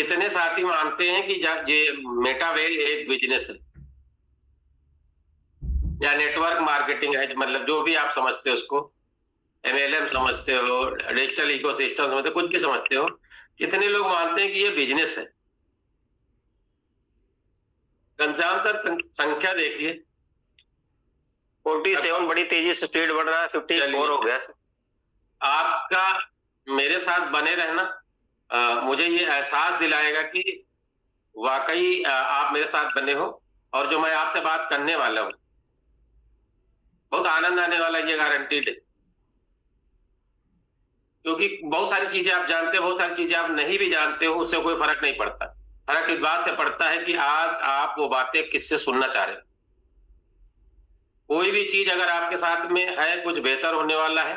कितने साथी मानते हैं कि ये मेटावेल एक बिजनेस है या नेटवर्क मार्केटिंग है, मतलब जो भी आप समझते हो उसको, एमएलएम समझते हो, डिजिटल इकोसिस्टम समझते हो, कुछ भी समझते हो, कितने लोग मानते हैं कि ये बिजनेस है? घनश्याम सर, संख्या देखिए। 47 बड़ी तेजी से स्पीड बढ़ रहा है, 54 हो गया। आपका मेरे साथ बने रहना मुझे ये एहसास दिलाएगा कि वाकई आप मेरे साथ बने हो, और जो मैं आपसे बात करने वाला हूँ बहुत आनंद आने वाला, ये गारंटीड है। क्योंकि बहुत सारी चीजें आप जानते हो, बहुत सारी चीजें आप नहीं भी जानते हो, उससे कोई फर्क नहीं पड़ता। फर्क इस बात से पड़ता है कि आज आप वो बातें किससे सुनना चाह रहे हो। कोई भी चीज अगर आपके साथ में है, कुछ बेहतर होने वाला है,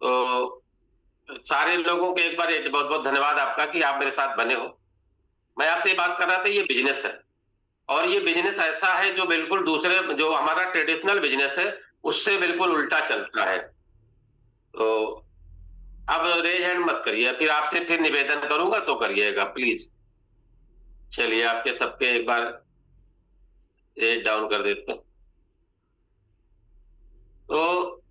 तो सारे लोगों को एक बार बहुत बहुत धन्यवाद आपका कि आप मेरे साथ बने हो। मैं आपसे ये बात कर रहा था, ये बिजनेस है, और ये बिजनेस ऐसा है जो बिल्कुल दूसरे, जो हमारा ट्रेडिशनल बिजनेस है उससे बिल्कुल उल्टा चलता है। तो अब रेज हैंड मत करिए, फिर आपसे फिर निवेदन करूंगा तो करिएगा प्लीज। चलिए आपके सबके एक बार रेज डाउन कर देते हैं। तो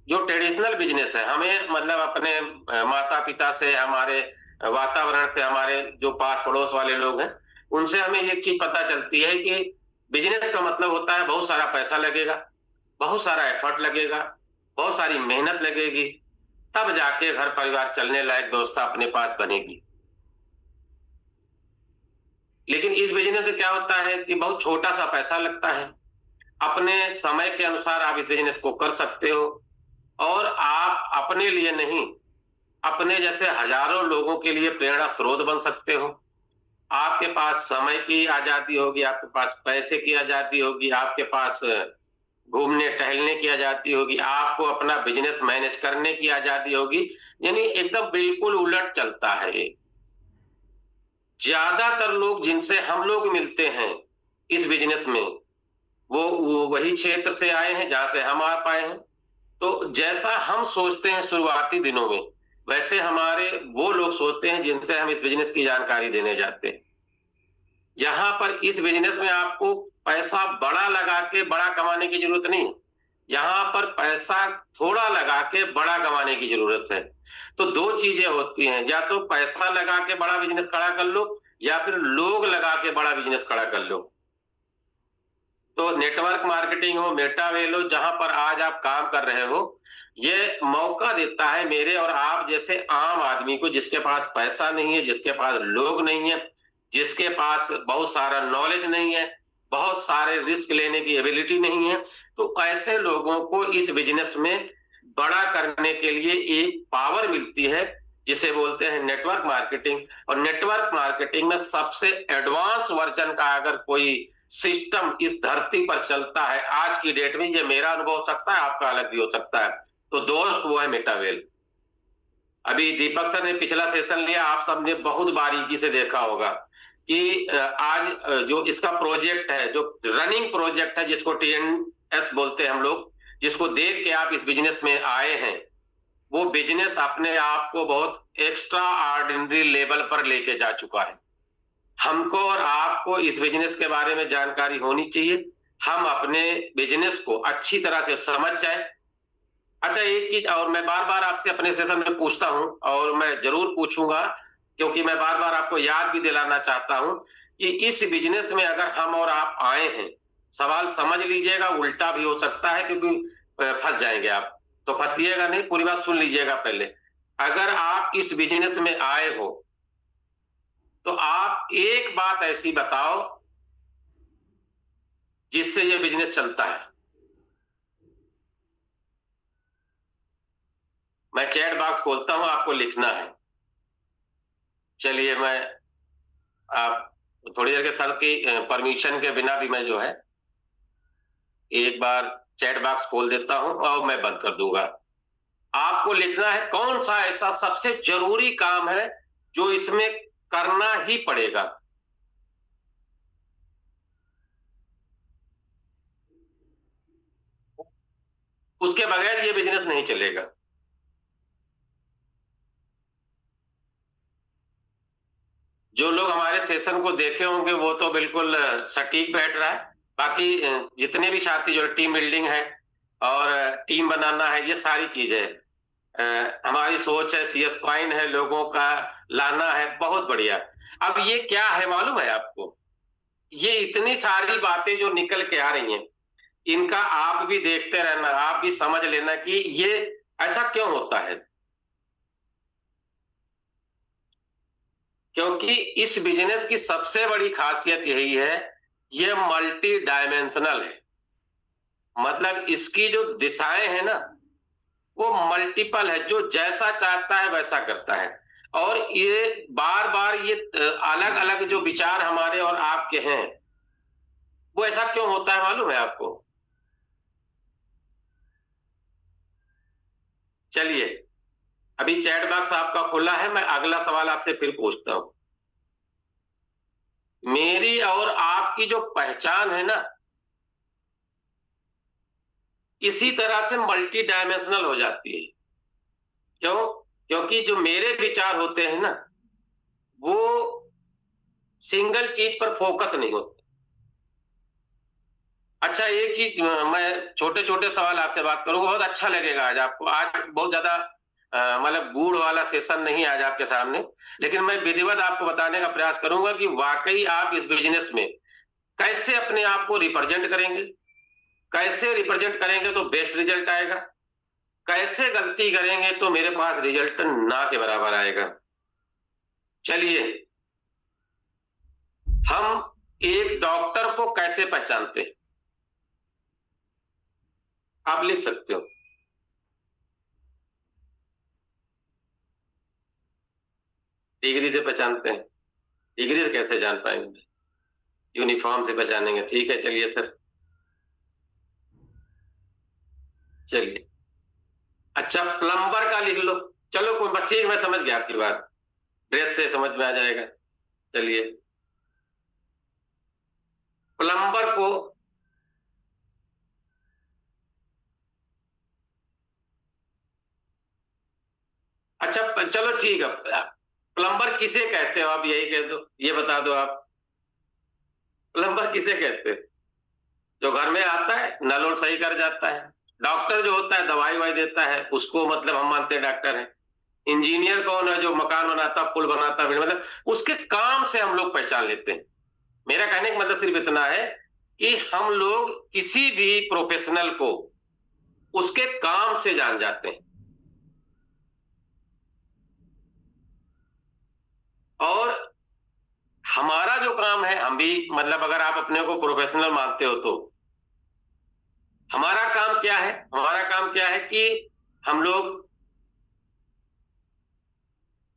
जो ट्रेडिशनल बिजनेस है, हमें मतलब अपने माता पिता से, हमारे वातावरण से, हमारे जो पास पड़ोस वाले लोग हैं उनसे हमें एक चीज पता चलती है कि बिजनेस का मतलब होता है बहुत सारा पैसा लगेगा, बहुत सारा एफर्ट लगेगा, बहुत सारी मेहनत लगेगी, तब जाके घर परिवार चलने लायक व्यवस्था अपने पास बनेगी। लेकिन इस बिजनेस में क्या होता है कि बहुत छोटा सा पैसा लगता है, अपने समय के अनुसार आप इस बिजनेस को कर सकते हो, और आप अपने लिए नहीं, अपने जैसे हजारों लोगों के लिए प्रेरणा स्रोत बन सकते हो। आपके पास समय की आजादी होगी, आपके पास पैसे की आजादी होगी, आपके पास घूमने टहलने की आजादी होगी, आपको अपना बिजनेस मैनेज करने की आजादी होगी। यानी एकदम बिल्कुल उलट चलता है ये। ज्यादातर लोग जिनसे हम लोग मिलते हैं इस बिजनेस में, वो वही क्षेत्र से आए हैं जहां से हम आ पाए हैं। तो जैसा हम सोचते हैं शुरुआती दिनों में, वैसे हमारे वो लोग सोचते हैं जिनसे हम इस बिजनेस की जानकारी देने जाते हैं। यहाँ पर इस बिजनेस में आपको पैसा बड़ा लगा के बड़ा कमाने की जरूरत नहीं है। यहाँ पर पैसा थोड़ा लगा के बड़ा कमाने की जरूरत है। तो दो चीजें होती हैं, या तो पैसा लगा के बड़ा बिजनेस खड़ा कर लो, या फिर लोग लगा के बड़ा बिजनेस खड़ा कर लो। तो नेटवर्क मार्केटिंग हो, मेटावेल हो, जहां पर आज आप काम कर रहे हो, ये मौका देता है मेरे और आप जैसे आम आदमी को, जिसके पास पैसा नहीं है, जिसके पास लोग नहीं है, जिसके पास बहुत सारा नॉलेज नहीं है, बहुत सारे रिस्क लेने की एबिलिटी नहीं है। तो ऐसे लोगों को इस बिजनेस में बड़ा करने के लिए एक पावर मिलती है, जिसे बोलते हैं नेटवर्क मार्केटिंग। और नेटवर्क मार्केटिंग में सबसे एडवांस वर्जन का अगर कोई सिस्टम इस धरती पर चलता है आज की डेट में, ये मेरा अनुभव हो सकता है, आपका अलग भी हो सकता है, तो दोस्त वो है मेटावेल। अभी दीपक सर ने पिछला सेशन लिया, आप सबने बहुत बारीकी से देखा होगा कि आज जो इसका प्रोजेक्ट है, जो रनिंग प्रोजेक्ट है, जिसको टीएनएस बोलते हैं हम लोग, जिसको देख के आप इस बिजनेस में आए हैं, वो बिजनेस अपने आप को बहुत एक्स्ट्रा ऑर्डिनरी लेवल पर लेके जा चुका है। हमको और आपको इस बिजनेस के बारे में जानकारी होनी चाहिए, हम अपने बिजनेस को अच्छी तरह से समझ जाए। अच्छा, एक चीज और मैं बार बार आपसे अपने सेशन में पूछता हूं, और मैं जरूर पूछूंगा, क्योंकि मैं बार बार आपको याद भी दिलाना चाहता हूं कि इस बिजनेस में अगर हम और आप आए हैं, सवाल समझ लीजिएगा, उल्टा भी हो सकता है, क्योंकि फंस जाएंगे आप। तो फंसिएगा नहीं, पूरी बात सुन लीजिएगा पहले। अगर आप इस बिजनेस में आए हो, तो आप एक बात ऐसी बताओ जिससे ये बिजनेस चलता है। मैं चैट बॉक्स खोलता हूं, आपको लिखना है। चलिए, मैं आप थोड़ी देर के सर की परमिशन के बिना भी मैं जो है एक बार चैट बॉक्स खोल देता हूं और मैं बंद कर दूंगा। आपको लिखना है कौन सा ऐसा सबसे जरूरी काम है जो इसमें करना ही पड़ेगा। उसके बगैर ये बिजनेस नहीं चलेगा। जो लोग हमारे सेशन को देखे होंगे वो तो बिल्कुल सटीक बैठ रहा है। बाकी जितने भी साथी जो टीम बिल्डिंग है और टीम बनाना है, ये सारी चीजें हमारी सोच है, सीएस क्वाइन है, लोगों का लाना है, बहुत बढ़िया। अब ये क्या है मालूम है आपको? ये इतनी सारी बातें जो निकल के आ रही हैं, इनका आप भी देखते रहना, आप भी समझ लेना कि ये ऐसा क्यों होता है। क्योंकि इस बिजनेस की सबसे बड़ी खासियत यही है, ये मल्टी डायमेंशनल है। मतलब इसकी जो दिशाएं हैं ना, वो मल्टीपल है, जो जैसा चाहता है वैसा करता है। और ये बार बार ये अलग अलग जो विचार हमारे और आपके हैं, वो ऐसा क्यों होता है मालूम है आपको? चलिए, अभी चैट बॉक्स आपका खुला है, मैं अगला सवाल आपसे फिर पूछता हूं। मेरी और आपकी जो पहचान है ना, इसी तरह से मल्टी डायमेंशनल हो जाती है। क्यों? क्योंकि जो मेरे विचार होते हैं ना, वो सिंगल चीज पर फोकस नहीं होते। अच्छा, एक चीज मैं छोटे छोटे सवाल आपसे बात करूंगा, बहुत अच्छा लगेगा आज आपको। आज बहुत ज्यादा मतलब गूढ़ वाला सेशन नहीं आज आपके सामने, लेकिन मैं विधिवत आपको बताने का प्रयास करूंगा कि वाकई आप इस बिजनेस में कैसे अपने आप को रिप्रेजेंट करेंगे, कैसे रिप्रेजेंट करेंगे तो बेस्ट रिजल्ट आएगा, कैसे गलती करेंगे तो मेरे पास रिजल्ट ना के बराबर आएगा। चलिए, हम एक डॉक्टर को कैसे पहचानते हैं? आप लिख सकते हो। डिग्री से पहचानते हैं। डिग्री से कैसे जान पाएंगे? यूनिफॉर्म से पहचानेंगे। ठीक है, चलिए सर। चलिए, अच्छा, प्लम्बर का लिख लो। चलो, कोई बच्चे, मैं समझ गया आपकी बात, ड्रेस से समझ में आ जाएगा। चलिए, प्लम्बर को अच्छा, चलो ठीक है, प्लम्बर किसे कहते हो आप, यही कह दो, ये बता दो आप, प्लम्बर किसे कहते हैं? जो घर में आता है, नल और सही कर जाता है। डॉक्टर जो होता है दवाई वाई देता है, उसको मतलब हम मानते हैं डॉक्टर है। इंजीनियर कौन है? जो मकान बनाता, पुल बनाता, मतलब उसके काम से हम लोग पहचान लेते हैं। मेरा कहने का मतलब सिर्फ इतना है कि हम लोग किसी भी प्रोफेशनल को उसके काम से जान जाते हैं। और हमारा जो काम है, हम भी मतलब अगर आप अपने को प्रोफेशनल मानते हो तो हमारा काम क्या है? हमारा काम क्या है कि हम लोग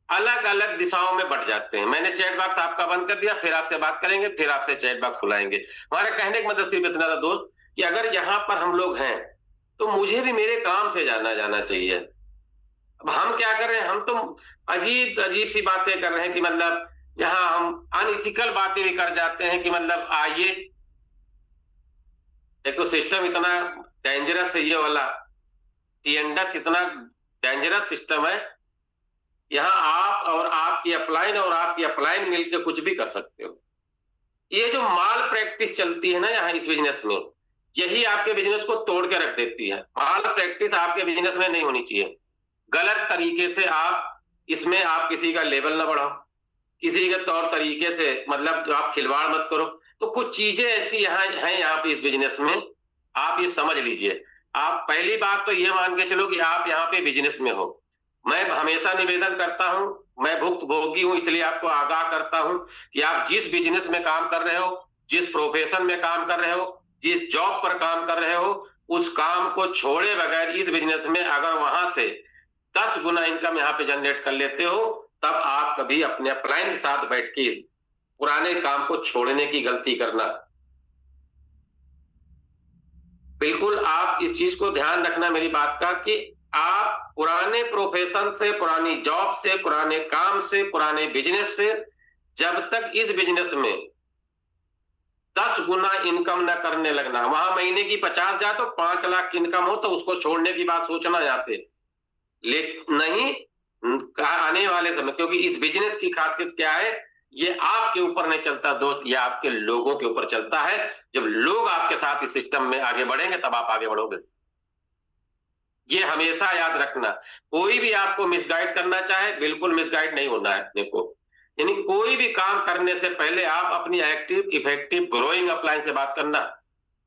अलग अलग दिशाओं में बट जाते हैं। मैंने चैट बॉक्स आपका बंद कर दिया, फिर आपसे बात करेंगे, फिर आपसे चैट बॉक्स खुलाएंगे। हमारा कहने का मतलब सिर्फ इतना था दोस्त, कि अगर यहाँ पर हम लोग हैं तो मुझे भी मेरे काम से जाना जाना चाहिए। अब हम क्या कर रहे हैं? हम तो अजीब अजीब सी बातें कर रहे हैं कि मतलब यहाँ हम अनइथिकल बातें भी कर जाते हैं कि मतलब आइए, एक तो सिस्टम इतना डेंजरस है ये वाला, टीएनडस इतना डेंजरस सिस्टम है। यहाँ आप और आपकी अपलाइन और आपकी अपलाइन मिलकर कुछ भी कर सकते हो। ये जो माल प्रैक्टिस चलती है ना यहाँ इस बिजनेस में, यही आपके बिजनेस को तोड़ के रख देती है। माल प्रैक्टिस आपके बिजनेस में नहीं होनी चाहिए। गलत तरीके से आप इसमें आप किसी का लेवल ना बढ़ाओ, किसी के तौर तरीके से मतलब आप खिलवाड़ मत करो। तो कुछ चीजें ऐसी यहाँ हैं यहाँ पे इस बिजनेस में, आप ये समझ लीजिए। आप पहली बात तो ये मान के चलो कि आप यहाँ पे बिजनेस में हो। मैं हमेशा निवेदन करता हूं, मैं भुक्तभोगी हूं, इसलिए आपको आगाह करता हूं कि आप जिस बिजनेस में काम कर रहे हो, जिस प्रोफेशन में काम कर रहे हो, जिस जॉब पर काम कर रहे हो, उस काम को छोड़े बगैर इस बिजनेस में अगर वहां से 10 गुना इनकम यहाँ पे जनरेट कर लेते हो, तब आप कभी अपने अपलाइन के साथ बैठ के पुराने काम को छोड़ने की गलती करना। बिल्कुल आप इस चीज को ध्यान रखना मेरी बात का, कि आप पुराने प्रोफेशन से, पुरानी जॉब से, पुराने काम से, पुराने बिजनेस से जब तक इस बिजनेस में 10 गुना इनकम न करने लगना, वहां महीने की 50,000 तो 5 लाख की इनकम हो तो उसको छोड़ने की बात सोचना यहाँ पे नहीं आने वाले समय। क्योंकि इस बिजनेस की खासियत क्या है, ये आपके ऊपर नहीं चलता दोस्त, ये आपके लोगों के ऊपर चलता है। जब लोग आपके साथ इस सिस्टम में आगे बढ़ेंगे तब आप आगे बढ़ोगे। ये हमेशा याद रखना। कोई भी आपको मिसगाइड करना चाहे, बिल्कुल मिसगाइड नहीं होना है अपने को। यानी कोई भी काम करने से पहले आप अपनी एक्टिव इफेक्टिव ग्रोइंग अपलाइन से बात करना।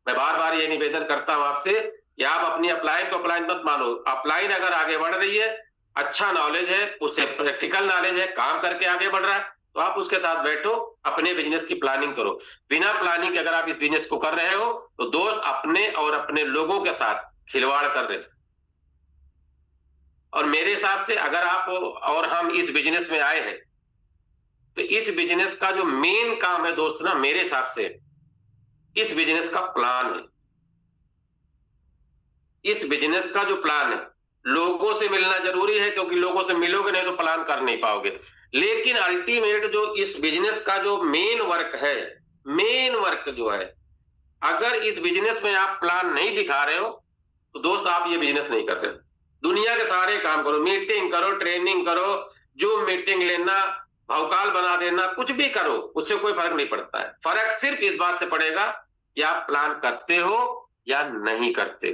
मैं बार बार ये निवेदन करता हूं आपसे कि आप अपनी अपलाइन को अपलाइन मत मानो। अपलाइन अगर आगे बढ़ रही है, अच्छा नॉलेज है, उससे प्रैक्टिकल नॉलेज है, काम करके आगे बढ़ रहा है, तो आप उसके साथ बैठो, अपने बिजनेस की प्लानिंग करो। बिना प्लानिंग के अगर आप इस बिजनेस को कर रहे हो तो दोस्त अपने और अपने लोगों के साथ खिलवाड़ कर रहे थे। और मेरे हिसाब से अगर आप और हम इस बिजनेस में आए हैं तो इस बिजनेस का जो मेन काम है दोस्त ना, मेरे हिसाब से इस बिजनेस का प्लान है। इस बिजनेस का जो प्लान है, लोगों से मिलना जरूरी है, क्योंकि लोगों से मिलोगे नहीं तो प्लान कर नहीं पाओगे। लेकिन अल्टीमेट जो इस बिजनेस का जो मेन वर्क है, मेन वर्क जो है, अगर इस बिजनेस में आप प्लान नहीं दिखा रहे हो तो दोस्त आप ये बिजनेस नहीं कर रहे। दुनिया के सारे काम करो, मीटिंग करो, ट्रेनिंग करो, जो मीटिंग लेना, भौकाल बना देना, कुछ भी करो, उससे कोई फर्क नहीं पड़ता है। फर्क सिर्फ इस बात से पड़ेगा कि आप प्लान करते हो या नहीं करते।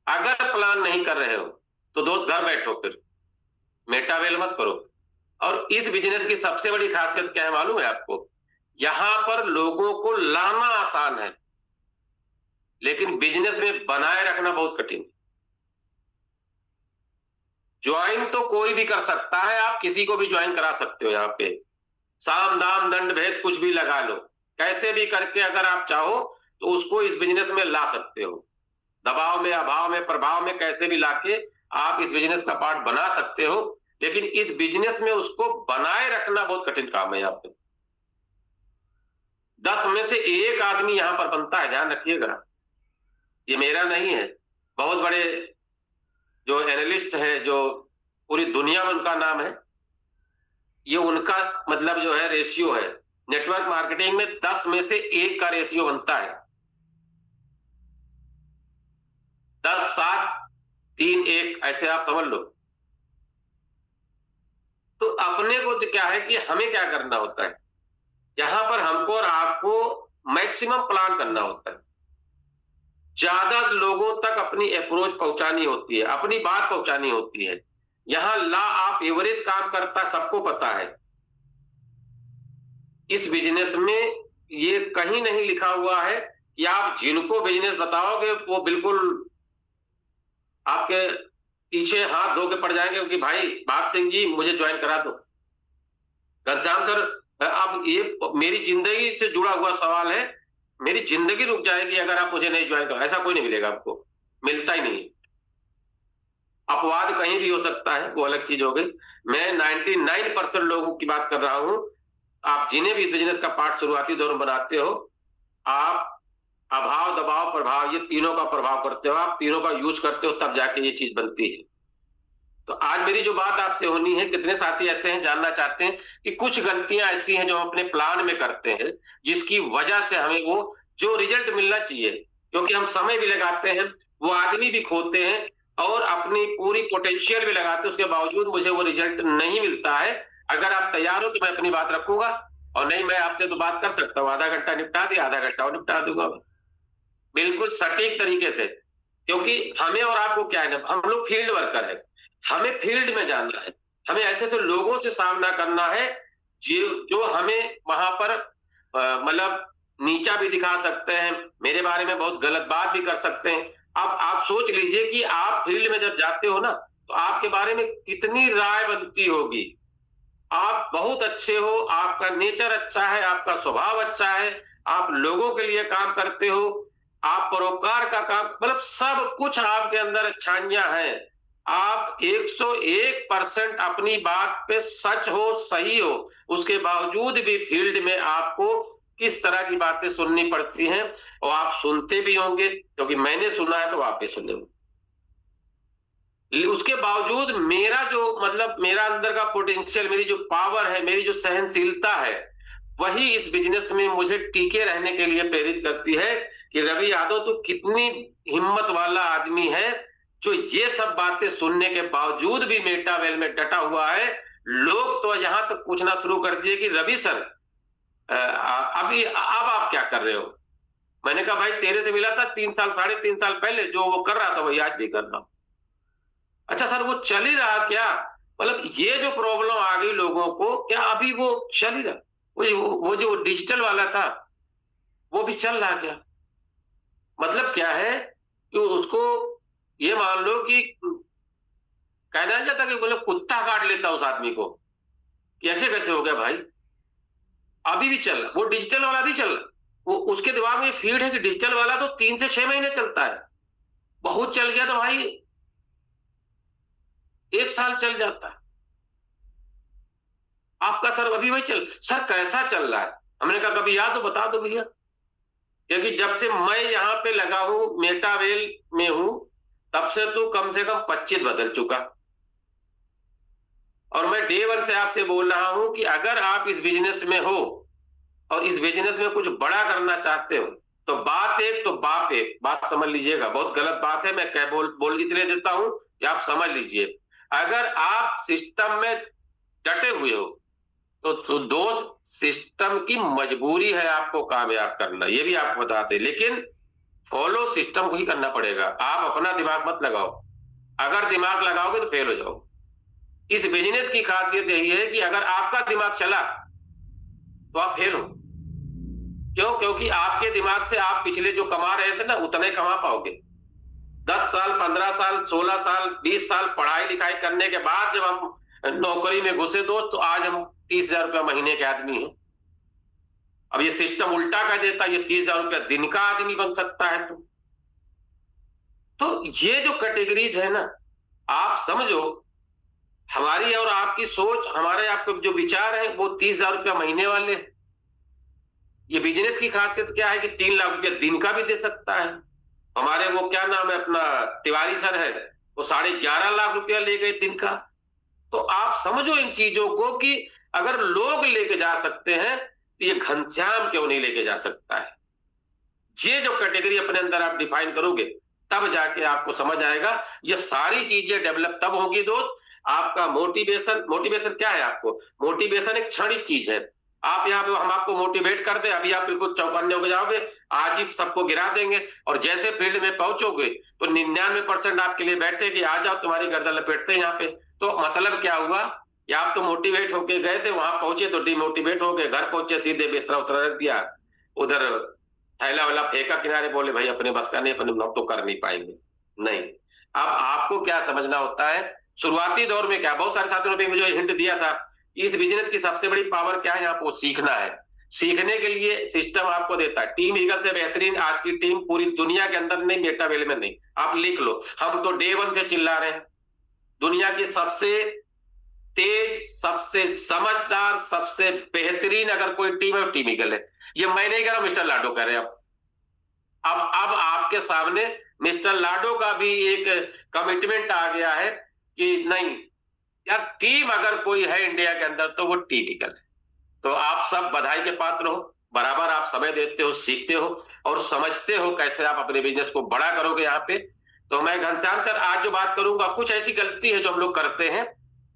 अगर प्लान नहीं कर रहे हो तो दोस्त घर बैठो, फिर मेटावेल मत करो। और इस बिजनेस की सबसे बड़ी खासियत क्या है मालूम है आपको? यहां पर लोगों को लाना आसान है, लेकिन बिजनेस में बनाए रखना बहुत कठिन है। ज्वाइन तो कोई भी कर सकता है, आप किसी को भी ज्वाइन करा सकते हो। यहाँ पे साम दाम दंड भेद कुछ भी लगा लो, कैसे भी करके अगर आप चाहो तो उसको इस बिजनेस में ला सकते हो। दबाव में, अभाव में, प्रभाव में कैसे भी लाके आप इस बिजनेस का पार्ट बना सकते हो। लेकिन इस बिजनेस में उसको बनाए रखना बहुत कठिन काम है। यहाँ पे 10 में से 1 आदमी यहाँ पर बनता है, ध्यान रखिएगा। ये मेरा नहीं है, बहुत बड़े जो एनालिस्ट है, जो पूरी दुनिया में उनका नाम है, ये उनका मतलब जो है रेशियो है। नेटवर्क मार्केटिंग में 10 में से 1 का रेशियो बनता है। 10, 7, 3, 1 ऐसे आप समझ लो। तो अपने को तो क्या है कि हमें क्या करना होता है, यहां पर हमको और आपको मैक्सिमम प्लान करना होता है। ज्यादा लोगों तक अपनी अप्रोच पहुंचानी होती है, अपनी बात पहुंचानी होती है। यहां ला ऑफ एवरेज काम करता, सबको पता है। इस बिजनेस में ये कहीं नहीं लिखा हुआ है कि आप जिनको बिजनेस बताओगे वो बिल्कुल आपके पीछे हाथ धो के पड़ जाएंगे कि भाई बाप सिंह जी मुझे ज्वाइन करा दो। घनश्याम सर, अब ये मेरी जिंदगी से जुड़ा हुआ सवाल है, मेरी जिंदगी रुक जाएगी अगर आप मुझे नहीं ज्वाइन करो। ऐसा कोई नहीं मिलेगा आपको, मिलता ही नहीं। अपवाद कहीं भी हो सकता है, वो अलग चीज हो गई। मैं 99% लोगों की बात कर रहा हूं। आप जिन्हें भी बिजनेस का पार्ट शुरुआती दौर में बनाते हो, आप अभाव, दबाव, प्रभाव, ये तीनों का प्रभाव करते हो, आप तीनों का यूज करते हो, तब जाके ये चीज बनती है। तो आज मेरी जो बात आपसे होनी है, कितने साथी ऐसे हैं जानना चाहते हैं कि कुछ गलतियां ऐसी हैं जो हम अपने प्लान में करते हैं, जिसकी वजह से हमें वो जो रिजल्ट मिलना चाहिए, क्योंकि हम समय भी लगाते हैं, वो आदमी भी खोते हैं और अपनी पूरी पोटेंशियल भी लगाते हैं, उसके बावजूद मुझे वो रिजल्ट नहीं मिलता है। अगर आप तैयार हो तो मैं अपनी बात रखूंगा, और नहीं मैं आपसे तो बात कर सकता हूँ, आधा घंटा निपटा दिया, आधा घंटा और निपटा दूंगा बिल्कुल सटीक तरीके से। क्योंकि हमें और आपको क्या है ना, हम लोग फील्ड वर्कर है, हमें फील्ड में जाना है, हमें ऐसे ऐसे लोगों से सामना करना है जो हमें वहां पर मतलब नीचा भी दिखा सकते हैं, मेरे बारे में बहुत गलत बात भी कर सकते हैं। अब आप सोच लीजिए कि आप फील्ड में जब जाते हो ना, तो आपके बारे में कितनी राय बनती होगी। आप बहुत अच्छे हो, आपका नेचर अच्छा है, आपका स्वभाव अच्छा है, आप लोगों के लिए काम करते हो, आप परोपकार का काम, मतलब सब कुछ आपके अंदर अच्छाइयां हैं। आप 101% अपनी बात पे सच हो, सही हो, उसके बावजूद भी फील्ड में आपको किस तरह की बातें सुननी पड़ती हैं, और आप सुनते भी होंगे, क्योंकि मैंने सुना है तो आप भी सुने होंगे। उसके बावजूद मेरा जो मतलब मेरा अंदर का पोटेंशियल, मेरी जो पावर है, मेरी जो सहनशीलता है, वही इस बिजनेस में मुझे टिके रहने के लिए प्रेरित करती है कि रवि यादव तो कितनी हिम्मत वाला आदमी है जो ये सब बातें सुनने के बावजूद भी मेटावेल में डटा हुआ है, लोग तो यहां तक पूछना शुरू कर दिए कि रवि सर, अभी अब आप क्या कर रहे हो? मैंने कहा भाई तेरे से मिला था 3 साल 3.5 साल पहले, जो वो कर रहा था वही आज भी कर रहा हूं। अच्छा सर वो चल ही रहा क्या? मतलब ये जो प्रॉब्लम आ गई लोगों को, क्या अभी वो चल ही रहा? वो जो डिजिटल वाला था वो भी चल रहा क्या? मतलब क्या है कि उसको ये मान लो कि कहना नहीं चाहता कि बोले कुत्ता काट लेता उस आदमी को, कैसे कैसे हो गया भाई? अभी भी चल रहा, वो डिजिटल वाला भी चल रहा। वो उसके दिमाग में फीड है कि डिजिटल वाला तो 3 से 6 महीने चलता है, बहुत चल गया तो भाई 1 साल चल जाता है। आपका सर अभी वही चल, सर कैसा चल रहा है? हमने कहा कभी याद तो बता दो भैया, क्योंकि जब से मैं यहाँ पे लगा हूं मेटावेल में हूं, तब से तो कम से कम 25 बदल चुका। और मैं डे वन से आपसे बोल रहा हूं कि अगर आप इस बिजनेस में हो और इस बिजनेस में कुछ बड़ा करना चाहते हो, तो बात एक तो बाप एक, बात समझ लीजिएगा, बहुत गलत बात है, मैं कह बोल इसलिए देता हूं कि आप समझ लीजिए। अगर आप सिस्टम में डटे हुए हो तो दोस्त सिस्टम की मजबूरी है आपको कामयाब करना, ये भी आपको बताते, लेकिन फॉलो सिस्टम को ही करना पड़ेगा। आप अपना दिमाग मत लगाओ, अगर दिमाग लगाओगे तो फेल हो जाओ। इस बिजनेस की खासियत यही है कि अगर आपका दिमाग चला तो आप फेल हो। क्यों? क्योंकि आपके दिमाग से आप पिछले जो कमा रहे थे ना, उतना ही कमा पाओगे। 10 साल 15 साल 16 साल 20 साल पढ़ाई लिखाई करने के बाद जब हम नौकरी में घुसे दोस्त, तो आज हम 30,000 रुपया महीने के आदमी हैं। अब ये सिस्टम उल्टा कर देता, ये 30,000 रुपया दिन का आदमी बन सकता है। तो ये जो कैटेगरीज है ना, आप समझो, हमारी और आपकी सोच, हमारे आपके जो विचार है वो 30,000 रुपया महीने वाले। ये बिजनेस की खासियत क्या है कि 3 लाख रुपया दिन का भी दे सकता है। हमारे वो क्या नाम है अपना, तिवारी सर है, वो 11.5 लाख रुपया ले गए दिन का। तो आप समझो इन चीजों को कि अगर लोग लेके जा सकते हैं तो ये घनश्याम क्यों नहीं लेके जा सकता है? ये जो कैटेगरी अपने अंदर आप डिफाइन करोगे, तब जाके आपको समझ आएगा। ये सारी चीजें डेवलप तब होगी दोस्त, आपका मोटिवेशन क्या है? आपको मोटिवेशन एक क्षणिक चीज है। आप यहाँ पे हम आपको मोटिवेट कर दे, अभी आप बिल्कुल चौकन्ने हो जाओगे, आज ही सबको गिरा देंगे, और जैसे फील्ड में पहुंचोगे तो 99% आपके लिए बैठे कि आ जाओ तुम्हारी गर्दन लपेटते हैं यहाँ पे। तो मतलब क्या हुआ? या आप तो मोटिवेट होके गए थे, वहां पहुंचे तो डिमोटिवेट हो गए, घर पहुंचे सीधे बिस्तरा उतरा रख दिया, उधर थैला वाला फेंका किनारे, बोले भाई अपने बस का नहीं, अपने हम तो कर नहीं पाएंगे। नहीं, अब आपको क्या समझना होता है, शुरुआती दौर में क्या, बहुत सारे साथियों ने मुझे हिंट दिया था, इस बिजनेस की सबसे बड़ी पावर क्या है, आपको सीखना है। सीखने के लिए सिस्टम आपको देता है। टीम ईगल से बेहतरीन आज की टीम पूरी दुनिया के अंदर नहीं, मेटावेल में नहीं। आप लिख लो, हम तो डे वन से चिल्ला रहे हैं, दुनिया की सबसे तेज, सबसे समझदार, सबसे बेहतरीन अगर कोई टीम है, टीम ईगल है। ये मैं नहीं कह रहा, मिस्टर लाडो कह रहे हैं। अब आपके सामने मिस्टर लाडो का भी एक कमिटमेंट आ गया है कि नहीं यार, टीम अगर कोई है इंडिया के अंदर तो वो टीम ईगल है। तो आप सब बधाई के पात्र हो, बराबर आप समय देते हो, सीखते हो और समझते हो कैसे आप अपने बिजनेस को बड़ा करोगे यहाँ पे। तो मैं घनश्याम सर आज जो बात करूंगा, कुछ ऐसी गलती है जो हम लोग करते हैं,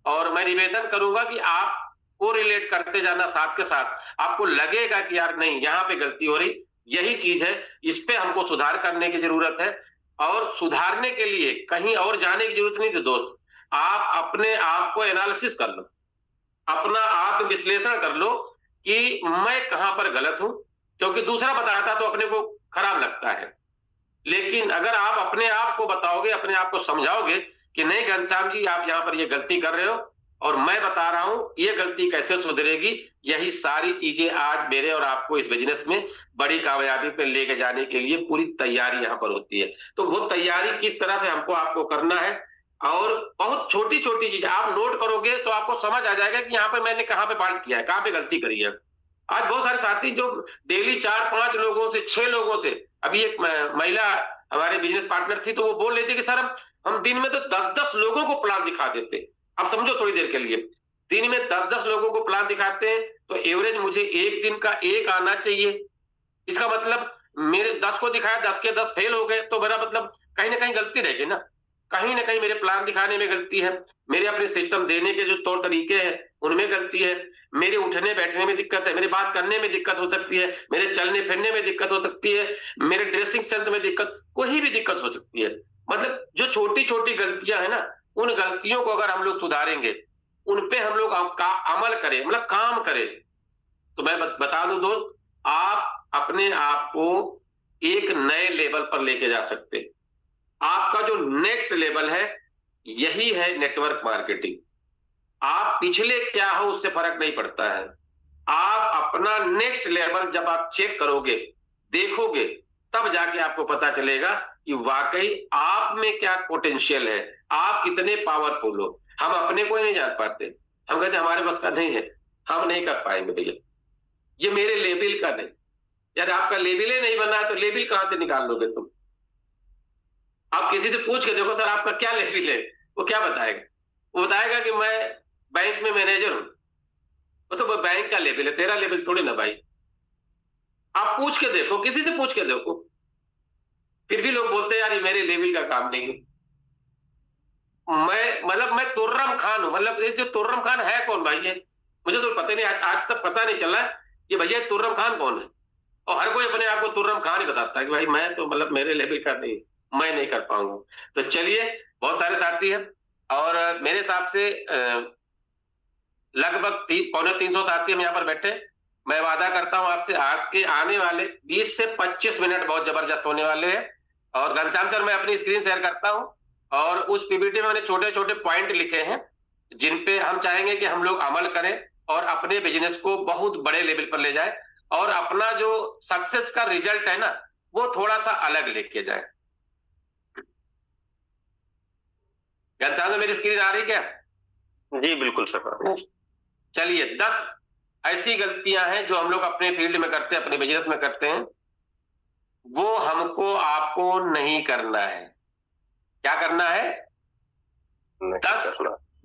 और मैं निवेदन करूंगा कि आप को रिलेट करते जाना साथ के साथ, आपको लगेगा कि यार नहीं यहाँ पे गलती हो रही, यही चीज है, इस पे हमको सुधार करने की जरूरत है। और सुधारने के लिए कहीं और जाने की जरूरत नहीं थी दोस्त, आप अपने आप को एनालिसिस कर लो, अपना आप विश्लेषण कर लो कि मैं कहां पर गलत हूं, क्योंकि दूसरा बताता तो अपने को खराब लगता है। लेकिन अगर आप अपने आप को बताओगे, अपने आप को समझाओगे कि नहीं घनश्याम जी आप यहाँ पर ये गलती कर रहे हो और मैं बता रहा हूं ये गलती कैसे सुधरेगी, यही सारी चीजें आज मेरे और आपको इस बिजनेस में बड़ी कामयाबी पे लेके जाने के लिए पूरी तैयारी यहाँ पर होती है। तो वो तैयारी किस तरह से हमको आपको करना है, और बहुत छोटी छोटी चीज आप नोट करोगे तो आपको समझ आ जाएगा कि यहाँ पे मैंने कहाँ पे फॉल्ट किया है, कहाँ पे गलती करी है। आज बहुत सारे साथी जो डेली 4-5 लोगों से 6 लोगों से, अभी एक महिला हमारे बिजनेस पार्टनर थी, तो वो बोल रही थी कि सर हम दिन में तो 10-10 लोगों को प्लान दिखा देते। अब समझो थोड़ी देर के लिए, दिन में 10-10 लोगों को प्लान दिखाते हैं, तो एवरेज मुझे एक दिन का एक आना चाहिए। इसका मतलब मेरे 10 को दिखाया, 10 के 10 फेल हो गए, तो मेरा मतलब कहीं ना कहीं गलती रहेगी ना, कहीं ना कहीं मेरे प्लान दिखाने में गलती है, मेरे अपने सिस्टम देने के जो तौर तरीके हैं उनमें गलती है, मेरे उठने बैठने में दिक्कत है, मेरे बात करने में दिक्कत हो सकती है, मेरे चलने फिरने में दिक्कत हो सकती है, मेरे ड्रेसिंग सेंस में दिक्कत, कोई भी दिक्कत हो सकती है। मतलब जो छोटी छोटी गलतियां है ना, उन गलतियों को अगर हम लोग सुधारेंगे, उन पे हम लोग अमल करें, मतलब काम करें, तो मैं बता दूं दोस्त, आप अपने आप को एक नए लेवल पर लेके जा सकते हैं। आपका जो नेक्स्ट लेवल है, यही है नेटवर्क मार्केटिंग। आप पिछले क्या हो उससे फर्क नहीं पड़ता है। आप अपना नेक्स्ट लेवल जब आप चेक करोगे, देखोगे, तब जाके आपको पता चलेगा कि वाकई आप में क्या पोटेंशियल है, आप कितने पावरफुल हो। हम अपने को ही नहीं जान पाते, हम कहते हमारे बस का नहीं है, हम नहीं कर पाएंगे भैया, ये मेरे लेवल का नहीं। यार आपका लेवल ही नहीं बना है तो लेवल कहां से निकाल लोगे तुम? आप किसी से पूछ के देखो, सर आपका क्या लेवल है, वो क्या बताएगा? वो बताएगा कि मैं बैंक में मैनेजर हूं। वो तो बैंक का लेवल है, तेरा लेवल थोड़ी ना भाई। आप पूछ के देखो, किसी से पूछ के देखो, फिर भी लोग बोलते हैं यार ये मेरे लेवल का काम नहीं है। मैं तुर्रम खान हूं, मतलब ये जो तुर्रम खान है कौन भाई? ये मुझे तो पता नहीं, आज तक पता नहीं चला कि भैया तुर्रम खान कौन है। और हर कोई अपने आप को तुर्रम खान ही बताता है कि भाई मैं तो मतलब मेरे लेवल का नहीं, मैं नहीं कर पाऊंगा। तो चलिए, बहुत सारे साथी हैं और मेरे हिसाब से लगभग 300 साथी हम यहाँ पर बैठे। मैं वादा करता हूँ आपसे, आपके आने वाले 20 से 25 मिनट बहुत जबरदस्त होने वाले हैं। और घनश्याम सर, मैं अपनी स्क्रीन शेयर करता हूँ और उस पीपीटी में मैंने छोटे छोटे पॉइंट लिखे हैं जिन पे हम चाहेंगे कि हम लोग अमल करें और अपने बिजनेस को बहुत बड़े लेवल पर ले जाए और अपना जो सक्सेस का रिजल्ट है ना, वो थोड़ा सा अलग लेके जाए। घनश्याम सर, मेरी स्क्रीन आ रही क्या? जी बिल्कुल सर। चलिए, 10 ऐसी गलतियां हैं जो हम लोग अपने फील्ड में करते हैं, अपने बिजनेस में करते हैं, वो हमको आपको नहीं करना है। क्या करना है? 10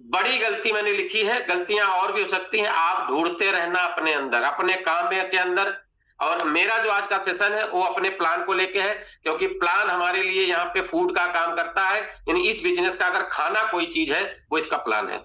बड़ी गलती मैंने लिखी है, गलतियां और भी हो सकती हैं। आप ढूंढते रहना अपने अंदर, अपने काम में के अंदर। और मेरा जो आज का सेशन है वो अपने प्लान को लेके है, क्योंकि प्लान हमारे लिए यहाँ पे फूड का काम करता है। यानी इस बिजनेस का अगर खाना कोई चीज है, वो इसका प्लान है।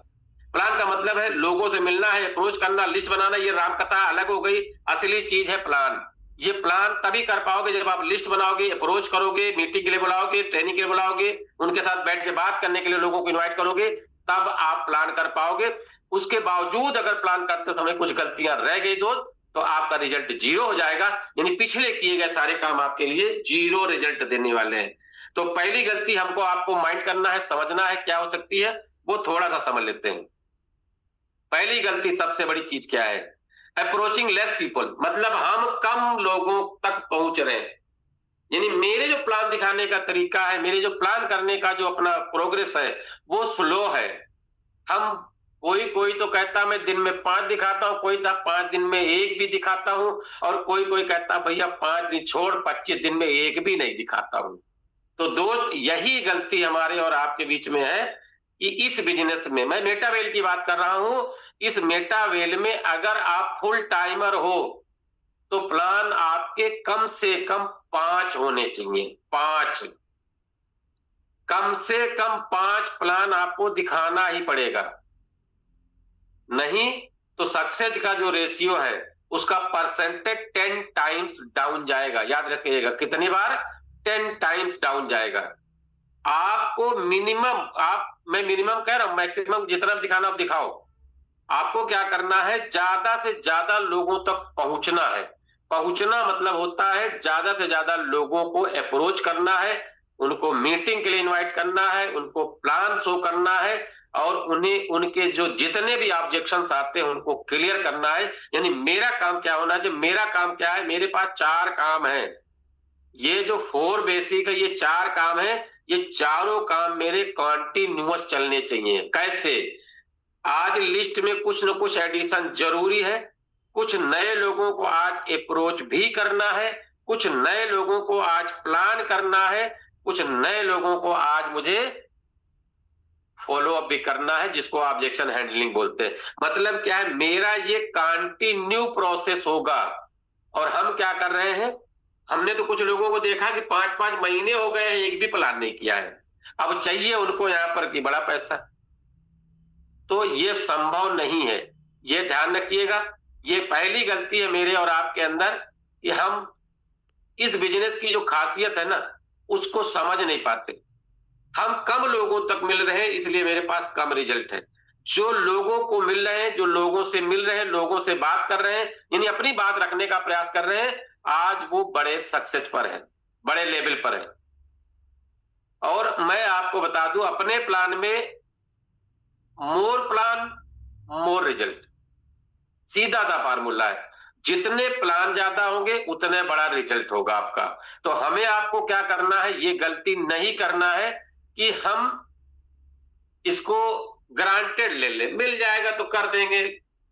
प्लान का मतलब है लोगों से मिलना है, अप्रोच करना, लिस्ट बनाना। ये राम कथा अलग हो गई, असली चीज है प्लान। ये प्लान तभी कर पाओगे जब आप लिस्ट बनाओगे, अप्रोच करोगे, मीटिंग के लिए बुलाओगे, ट्रेनिंग के लिए बुलाओगे, उनके साथ बैठ के बात करने के लिए लोगों को इन्वाइट करोगे, तब आप प्लान कर पाओगे। उसके बावजूद अगर प्लान करते समय कुछ गलतियां रह गई तो आपका रिजल्ट 0 हो जाएगा। यानी पिछले किए गए सारे काम आपके लिए 0 रिजल्ट देने वाले हैं। तो पहली गलती हमको आपको माइंड करना है, समझना है क्या हो सकती है, वो थोड़ा सा समझ लेते हैं। पहली गलती, सबसे बड़ी चीज क्या है? अप्रोचिंग लेस पीपल, मतलब हम कम लोगों तक पहुंच रहे हैं। यानी मेरे जो प्लान दिखाने का तरीका है, मेरे जो प्लान करने का जो अपना प्रोग्रेस है, वो स्लो है। हम कोई तो कहता मैं दिन में 5 दिखाता हूं, कोई था 5 दिन में 1 भी दिखाता हूं, और कोई कहता भैया 5 दिन छोड़ 25 दिन में 1 भी नहीं दिखाता हूं। तो दोस्त, यही गलती हमारे और आपके बीच में है कि इस बिजनेस में, मैं मेटावेल की बात कर रहा हूं, इस मेटावेल में अगर आप फुल टाइमर हो तो प्लान आपके कम से कम 5 होने चाहिए। 5, कम से कम 5 प्लान आपको दिखाना ही पड़ेगा, नहीं तो सक्सेस का जो रेशियो है उसका परसेंटेज 10 टाइम्स डाउन जाएगा। याद रखिएगा, कितनी बार? 10 टाइम्स डाउन जाएगा। आपको मिनिमम, मैं मिनिमम कह रहा हूं, मैक्सिमम जितना दिखाना आप दिखाओ। आपको क्या करना है? ज्यादा से ज्यादा लोगों तक पहुंचना है। पहुंचना मतलब होता है ज्यादा से ज्यादा लोगों को अप्रोच करना है, उनको मीटिंग के लिए इनवाइट करना है, उनको प्लान शो करना है, और उन्हें उनके जो जितने भी ऑब्जेक्शंस आते हैं उनको क्लियर करना है। यानी मेरा काम क्या होना चाहिए? मेरा काम क्या है? मेरे पास 4 काम है। ये जो 4 बेसिक है, ये 4 काम है, ये चारों काम मेरे कॉन्टिन्यूअस चलने चाहिए। कैसे? आज लिस्ट में कुछ न कुछ एडिशन जरूरी है, कुछ नए लोगों को आज अप्रोच भी करना है, कुछ नए लोगों को आज प्लान करना है, कुछ नए लोगों को आज मुझे फॉलो अप भी करना है, जिसको ऑब्जेक्शन हैंडलिंग बोलते हैं। मतलब क्या है? मेरा ये कंटिन्यू प्रोसेस होगा। और हम क्या कर रहे हैं? हमने तो कुछ लोगों को देखा कि 5-5 महीने हो गए हैं, एक भी प्लान नहीं किया है। अब चाहिए उनको यहाँ पर कि बड़ा पैसा, तो ये संभव नहीं है। ये ध्यान रखिएगा, ये पहली गलती है मेरे और आपके अंदर कि हम इस बिजनेस की जो खासियत है ना, उसको समझ नहीं पाते। हम कम लोगों तक मिल रहे हैं, इसलिए मेरे पास कम रिजल्ट है। जो लोगों को मिल रहे हैं, जो लोगों से मिल रहे हैं, लोगों से बात कर रहे हैं, यानी अपनी बात रखने का प्रयास कर रहे हैं, आज वो बड़े सक्सेस पर है, बड़े लेवल पर है। और मैं आपको बता दूं, अपने प्लान में मोर प्लान मोर रिजल्ट, सीधा सा फार्मूला है। जितने प्लान ज्यादा होंगे उतने बड़ा रिजल्ट होगा आपका। तो हमें आपको क्या करना है, ये गलती नहीं करना है कि हम इसको ग्रांटेड ले ले, मिल जाएगा तो कर देंगे,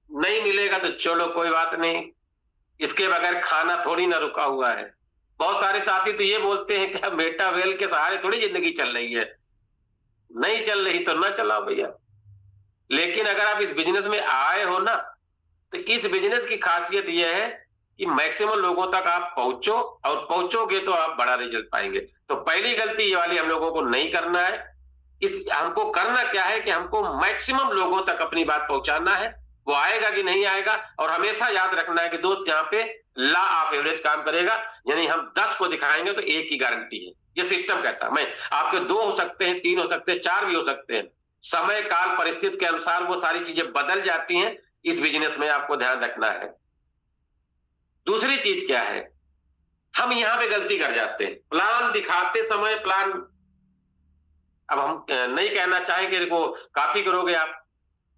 नहीं मिलेगा तो चलो कोई बात नहीं, इसके बगैर खाना थोड़ी ना रुका हुआ है। बहुत सारे साथी तो ये बोलते हैं कि मेटा वेल के सहारे थोड़ी जिंदगी चल रही है, नहीं चल रही तो ना चलाओ भैया। लेकिन अगर आप इस बिजनेस में आए हो ना, तो इस बिजनेस की खासियत यह है कि मैक्सिमम लोगों तक आप पहुंचो, और पहुंचोगे तो आप बड़ा रिजल्ट पाएंगे। तो पहली गलती ये वाली हम लोगों को नहीं करना है। इस हमको करना क्या है कि हमको मैक्सिमम लोगों तक अपनी बात पहुंचाना है। वो आएगा कि नहीं आएगा, और हमेशा याद रखना है कि दोस्त यहाँ पे लॉ ऑफ एवरेज काम करेगा, यानी हम 10 को दिखाएंगे तो एक की गारंटी है। ये सिस्टम कहता है। मैं आपके 2 हो सकते हैं, 3 हो सकते हैं, 4 भी हो सकते हैं। समय काल परिस्थिति के अनुसार वो सारी चीजें बदल जाती हैं। इस बिजनेस में आपको ध्यान रखना है। दूसरी चीज क्या है, हम यहां पे गलती कर जाते हैं। प्लान दिखाते समय प्लान, अब हम नहीं कहना चाहेंगे देखो कॉपी करोगे आप,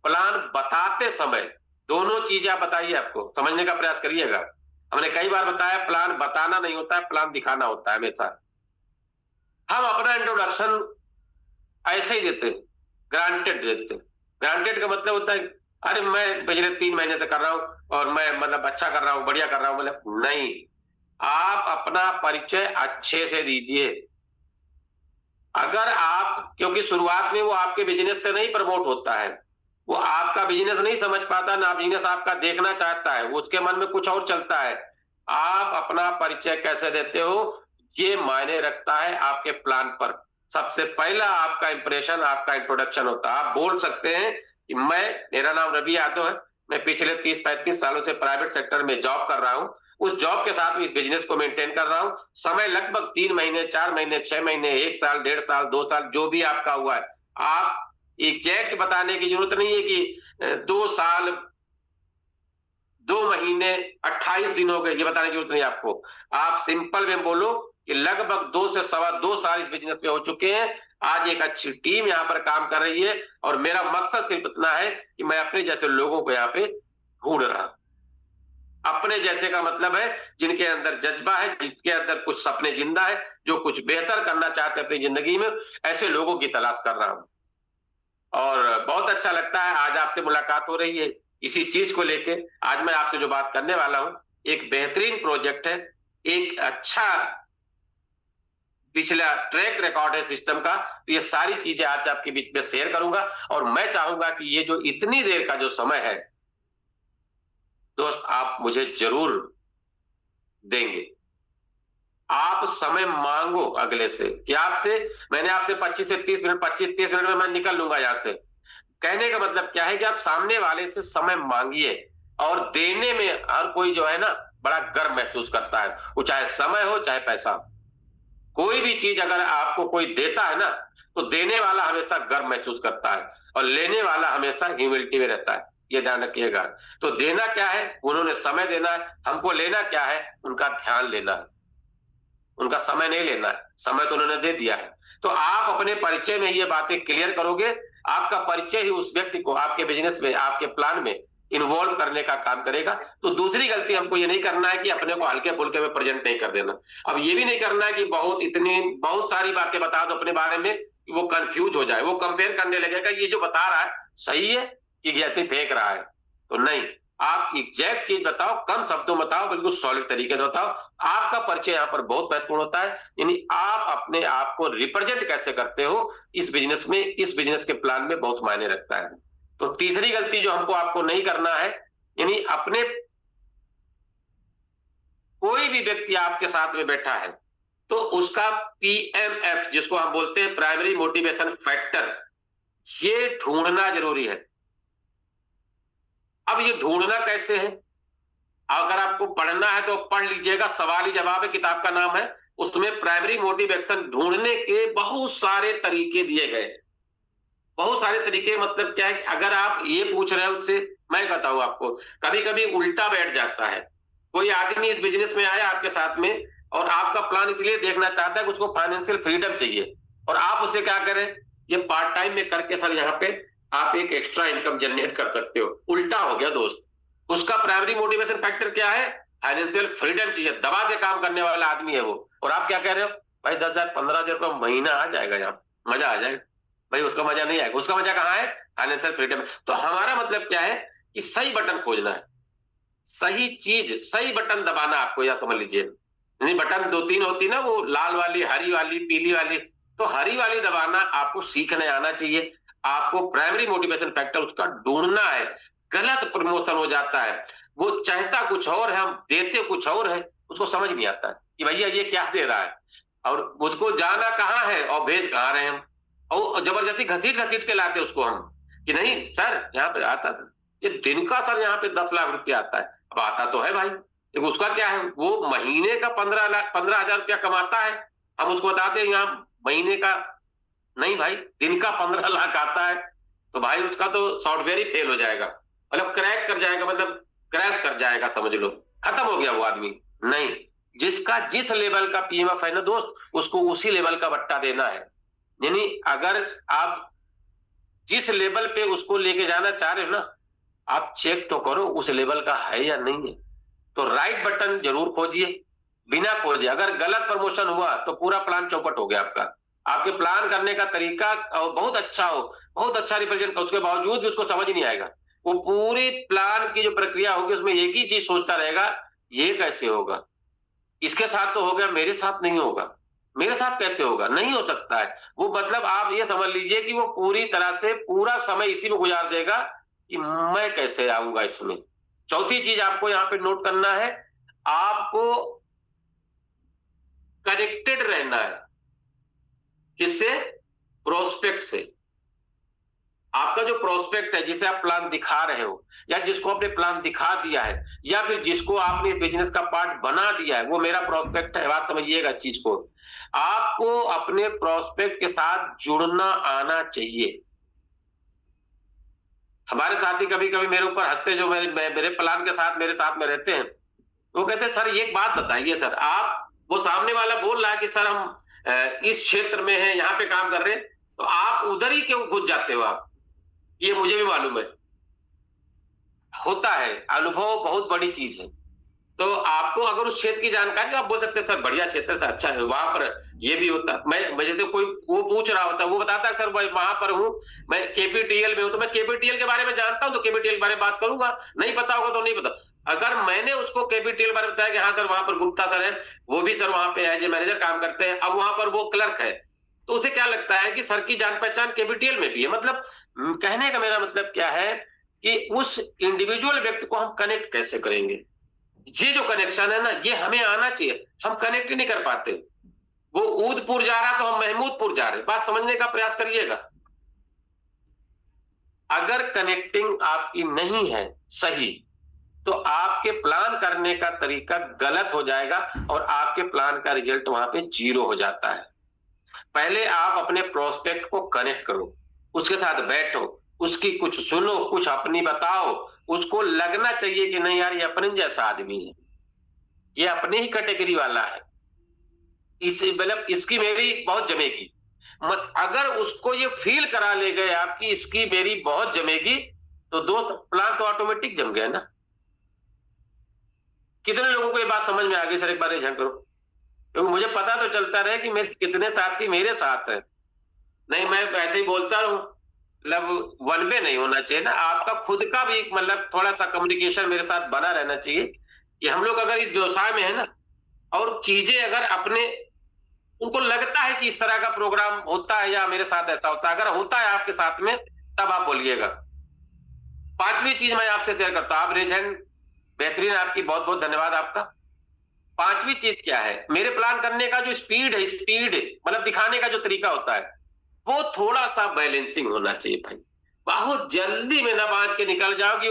प्लान बताते समय दोनों चीजें आप बताइए, आपको समझने का प्रयास करिएगा। हमने कई बार बताया, प्लान बताना नहीं होता है, प्लान दिखाना होता है हमेशा। हम अपना इंट्रोडक्शन ऐसे ही देते, ग्रांटेड देते। ग्रांटेड का मतलब होता है अरे मैं पिछले 3 महीने से कर रहा हूं और मैं मतलब अच्छा कर रहा हूं, बढ़िया कर रहा हूं, मतलब नहीं। आप अपना परिचय अच्छे से दीजिए। अगर आप, क्योंकि शुरुआत में वो आपके बिजनेस से नहीं प्रमोट होता है, वो आपका बिजनेस नहीं समझ पाता, ना बिजनेस आपका देखना चाहता है, वो उसके मन में कुछ और चलता है। आप अपना परिचय कैसे देते हो, ये मायने रखता है आपके प्लान पर। सबसे पहला आपका इंप्रेशन, आपका इंट्रोडक्शन होता है। आप बोल सकते हैं कि मेरा नाम रवि यादव है, मैं पिछले 30-35 सालों से प्राइवेट सेक्टर में जॉब कर रहा हूं, उस जॉब के साथ भी इस बिजनेस को मेंटेन कर रहा हूं। समय लगभग 3 महीने, 4 महीने, 6 महीने, 1 साल, 1.5 साल, 2 साल, जो भी आपका हुआ है। आप एग्जैक्ट बताने की जरूरत नहीं है कि 2 साल 2 महीने 28 दिन हो गए, ये बताने की जरूरत नहीं आपको। आप सिंपल में बोलो कि लगभग 2 से सवा 2 साल इस बिजनेस में हो चुके हैं। आज एक अच्छी टीम यहाँ पर काम कर रही है, और मेरा मकसद सिर्फ इतना है कि मैं अपने जैसे लोगों को यहाँ पे ढूंढ रहा हूं। अपने जैसे का मतलब है जिनके अंदर जज्बा है, जिसके अंदर कुछ सपने जिंदा है, जो कुछ बेहतर करना चाहते हैं अपनी जिंदगी में, ऐसे लोगों की तलाश कर रहा हूं। और बहुत अच्छा लगता है आज आपसे मुलाकात हो रही है इसी चीज को लेके। आज मैं आपसे जो बात करने वाला हूं, एक बेहतरीन प्रोजेक्ट है, एक अच्छा पिछला ट्रैक रिकॉर्ड है सिस्टम का। तो ये सारी चीजें आज आपके बीच में शेयर करूंगा, और मैं चाहूंगा कि ये जो इतनी देर का जो समय है दोस्त, आप मुझे जरूर देंगे। आप समय मांगो अगले से कि आपसे, मैंने आपसे 25 से 30 मिनट, 25-30 मिनट में मैं निकल लूंगा यहाँ से। कहने का मतलब क्या है कि आप सामने वाले से समय मांगिए, और देने में हर कोई जो है ना बड़ा गर्व महसूस करता है, वो चाहे समय हो चाहे पैसा हो। कोई भी चीज अगर आपको कोई देता है ना, तो देने वाला हमेशा गर्व महसूस करता है, और लेने वाला हमेशा ह्यूमिलिटी में रहता है। ये ध्यान रखिएगा। तो देना क्या है, उन्होंने समय देना है, हमको लेना क्या है, उनका ध्यान लेना है, उनका समय नहीं लेना है। समय तो उन्होंने दे दिया है। तो आप अपने परिचय में ये बातें क्लियर करोगे, आपका परिचय ही उस व्यक्ति को आपके बिजनेस में, आपके प्लान में इन्वॉल्व करने का काम करेगा। तो दूसरी गलती हमको ये नहीं करना है कि अपने को हल्के फुल्के में प्रेजेंट नहीं कर देना। अब ये भी नहीं करना है कि बहुत सारी बातें बता दो अपने बारे में कि वो कंफ्यूज हो जाए, वो कंपेयर करने लगेगा ये जो बता रहा है सही है कि ऐसे फेंक रहा है। तो नहीं, आप एग्जैक्ट चीज बताओ, कम शब्दों में बताओ, बिल्कुल सॉलिड तरीके से बताओ। आपका परिचय यहाँ पर बहुत महत्वपूर्ण होता है, यानी आप अपने आप को रिप्रेजेंट कैसे करते हो इस बिजनेस में, इस बिजनेस के प्लान में बहुत मायने रखता है। तो तीसरी गलती जो हमको आपको नहीं करना है, यानी अपने, कोई भी व्यक्ति आपके साथ में बैठा है, तो उसका पीएमएफ जिसको हम बोलते हैं प्राइमरी मोटिवेशन फैक्टर, ये ढूंढना जरूरी है। अब ये ढूंढना कैसे है? अगर आपको पढ़ना है तो पढ़ लीजिएगा, सवाल ही जवाब है, किताब का नाम है। उसमें प्राइमरी मोटिवेशन ढूंढने के बहुत सारे तरीके दिए गए। बहुत सारे तरीके मतलब क्या है कि अगर आप ये पूछ रहे हो उससे, मैं बताऊं आपको, कभी कभी उल्टा बैठ जाता है। कोई आदमी इस बिजनेस में आया आपके साथ में और आपका प्लान इसलिए देखना चाहता है कि उसको फाइनेंशियल फ्रीडम चाहिए, और आप उसे क्या करें, ये पार्ट टाइम में करके सर यहाँ पे आप एक एक्स्ट्रा इनकम जनरेट कर सकते हो। उल्टा हो गया दोस्त। उसका प्राइमरी मोटिवेशन फैक्टर क्या है? फाइनेंशियल फ्रीडम चाहिए, दबा के काम करने वाला आदमी है वो। और आप क्या कह रहे हो, भाई 10,000 15,000 रुपया महीना आ जाएगा, यहाँ मजा आ जाएगा। भाई उसका मजा नहीं आएगा। उसका मजा कहाँ है? Financial freedom. तो हमारा मतलब क्या है कि सही बटन खोजना है, सही चीज, सही बटन दबाना आपको, या समझ लीजिए। नहीं, बटन 2-3 होती ना, वो लाल वाली, हरी वाली, पीली वाली। तो हरी वाली दबाना आपको सीखने आना चाहिए। आपको प्राइमरी मोटिवेशन फैक्टर उसका ढूंढना है। गलत प्रमोशन हो जाता है, वो चाहता कुछ और है, हम देते कुछ और है, उसको समझ नहीं आता है कि भैया ये क्या दे रहा है, और उसको जाना कहाँ है और भेज कहाँ रहे हम। और जबरदस्ती घसीट घसीट के लाते उसको हम कि नहीं सर यहाँ पे आता था, ये दिन का सर यहाँ पे 10 लाख रुपया आता है। अब आता तो है भाई, लेकिन उसका क्या है, वो महीने का 15,000 रुपया कमाता है। हम उसको बताते हैं यहाँ महीने का नहीं भाई, दिन का 15 लाख आता है। तो भाई उसका तो सॉफ्टवेयर ही फेल हो जाएगा, मतलब क्रैक कर जाएगा, मतलब क्रैश कर जाएगा, समझ लो खत्म हो गया वो आदमी। नहीं, जिसका जिस लेवल का पीएमएफ है ना दोस्त, उसको उसी लेवल का बट्टा देना है। यानी अगर आप जिस लेवल पे उसको लेके जाना चाह रहे हो ना, आप चेक तो करो उस लेवल का है या नहीं है। तो राइट बटन जरूर खोजिए, बिना खोजे। अगर गलत प्रमोशन हुआ तो पूरा प्लान चौपट हो गया आपका। आपके प्लान करने का तरीका बहुत अच्छा हो, बहुत अच्छा रिप्रेजेंट, उसके बावजूद भी उसको समझ नहीं आएगा। वो पूरी प्लान की जो प्रक्रिया होगी उसमें एक ही चीज सोचता रहेगा, ये कैसे होगा, इसके साथ तो हो गया, मेरे साथ नहीं होगा, मेरे साथ कैसे होगा, नहीं हो सकता है। वो मतलब आप ये समझ लीजिए कि वो पूरी तरह से पूरा समय इसी में गुजार देगा कि मैं कैसे आऊंगा इसमें। चौथी चीज आपको यहाँ पे नोट करना है, आपको कनेक्टेड रहना है। किससे? प्रोस्पेक्ट से। आपका जो प्रोस्पेक्ट है, जिसे आप प्लान दिखा रहे हो, या जिसको आपने प्लान दिखा दिया है, या फिर जिसको आपने इस बिजनेस का पार्ट बना दिया है, वो मेरा प्रोस्पेक्ट है। बात समझिएगा इस चीज को। आपको अपने प्रोस्पेक्ट के साथ जुड़ना आना चाहिए। हमारे साथी कभी कभी मेरे ऊपर हंसते, जो मेरे प्लान के साथ मेरे साथ में रहते हैं। वो कहते हैं सर एक बात बताइए सर, आप, वो सामने वाला बोल रहा है कि सर हम इस क्षेत्र में हैं, यहाँ पे काम कर रहे हैं, तो आप उधर ही क्यों घुस जाते हो आप? ये मुझे भी मालूम है, होता है, अनुभव बहुत बड़ी चीज है। तो आपको अगर उस क्षेत्र की जानकारी, तो आप बोल सकते हैं सर बढ़िया क्षेत्र था, अच्छा है, वहां पर ये भी होता। मैं जैसे कोई वो पूछ रहा होता, वो बताता है सर मैं वहां पर हूँ, मैं केपीटीएल में हूँ, तो मैं केपीटीएल के बारे में जानता हूँ, तो केपीटीएल के बारे में बात करूंगा। नहीं पता होगा तो नहीं पता। अगर मैंने उसको केपीटीएल के बारे में बताया कि हाँ सर वहां पर गुप्ता सर है, वो भी सर वहां पे एज ए मैनेजर काम करते हैं, अब वहां पर वो क्लर्क है, तो उसे क्या लगता है कि सर की जान पहचान केपीटीएल में भी है। मतलब कहने का मेरा मतलब क्या है कि उस इंडिविजुअल व्यक्ति को हम कनेक्ट कैसे करेंगे। ये जो कनेक्शन है ना, ये हमें आना चाहिए। हम कनेक्ट नहीं कर पाते। वो ऊदपुर जा रहा तो हम महमूदपुर जा रहे। बात समझने का प्रयास करिएगा। अगर कनेक्टिंग आपकी नहीं है सही, तो आपके प्लान करने का तरीका गलत हो जाएगा और आपके प्लान का रिजल्ट वहां पे 0 हो जाता है। पहले आप अपने प्रोस्पेक्ट को कनेक्ट करो, उसके साथ बैठो, उसकी कुछ सुनो, कुछ अपनी बताओ। उसको लगना चाहिए कि नहीं यार ये अपने जैसा आदमी है, ये अपने ही कैटेगरी वाला है, इस मतलब इसकी मेरी बहुत जमेगी। मत अगर उसको ये फील करा ले गए आपकी इसकी मेरी बहुत जमेगी, तो दोस्त प्लान तो ऑटोमेटिक जम गया ना। कितने लोगों को ये बात समझ में आ गई सर, एक बार ध्यान करो, क्योंकि मुझे पता तो चलता रहे कि मेरे कितने साथी मेरे साथ हैं। नहीं मैं ऐसे ही बोलता रहूं, मतलब वन वे नहीं होना चाहिए ना। आपका खुद का भी मतलब थोड़ा सा कम्युनिकेशन मेरे साथ बना रहना चाहिए कि हम लोग अगर इस व्यवसाय में है ना, और चीजें अगर अपने उनको लगता है कि इस तरह का प्रोग्राम होता है या मेरे साथ ऐसा होता है, अगर होता है आपके साथ में तब आप बोलिएगा। पांचवी चीज मैं आपसे शेयर करता हूं, आप रेज हैंड, बेहतरीन, आपकी बहुत बहुत धन्यवाद आपका। पांचवी चीज क्या है, मेरे प्लान करने का जो स्पीड है, स्पीड मतलब दिखाने का जो तरीका होता है, वो थोड़ा सा बैलेंसिंग होना चाहिए भाई। बहुत जल्दी में ना बांच के निकल जाओ कि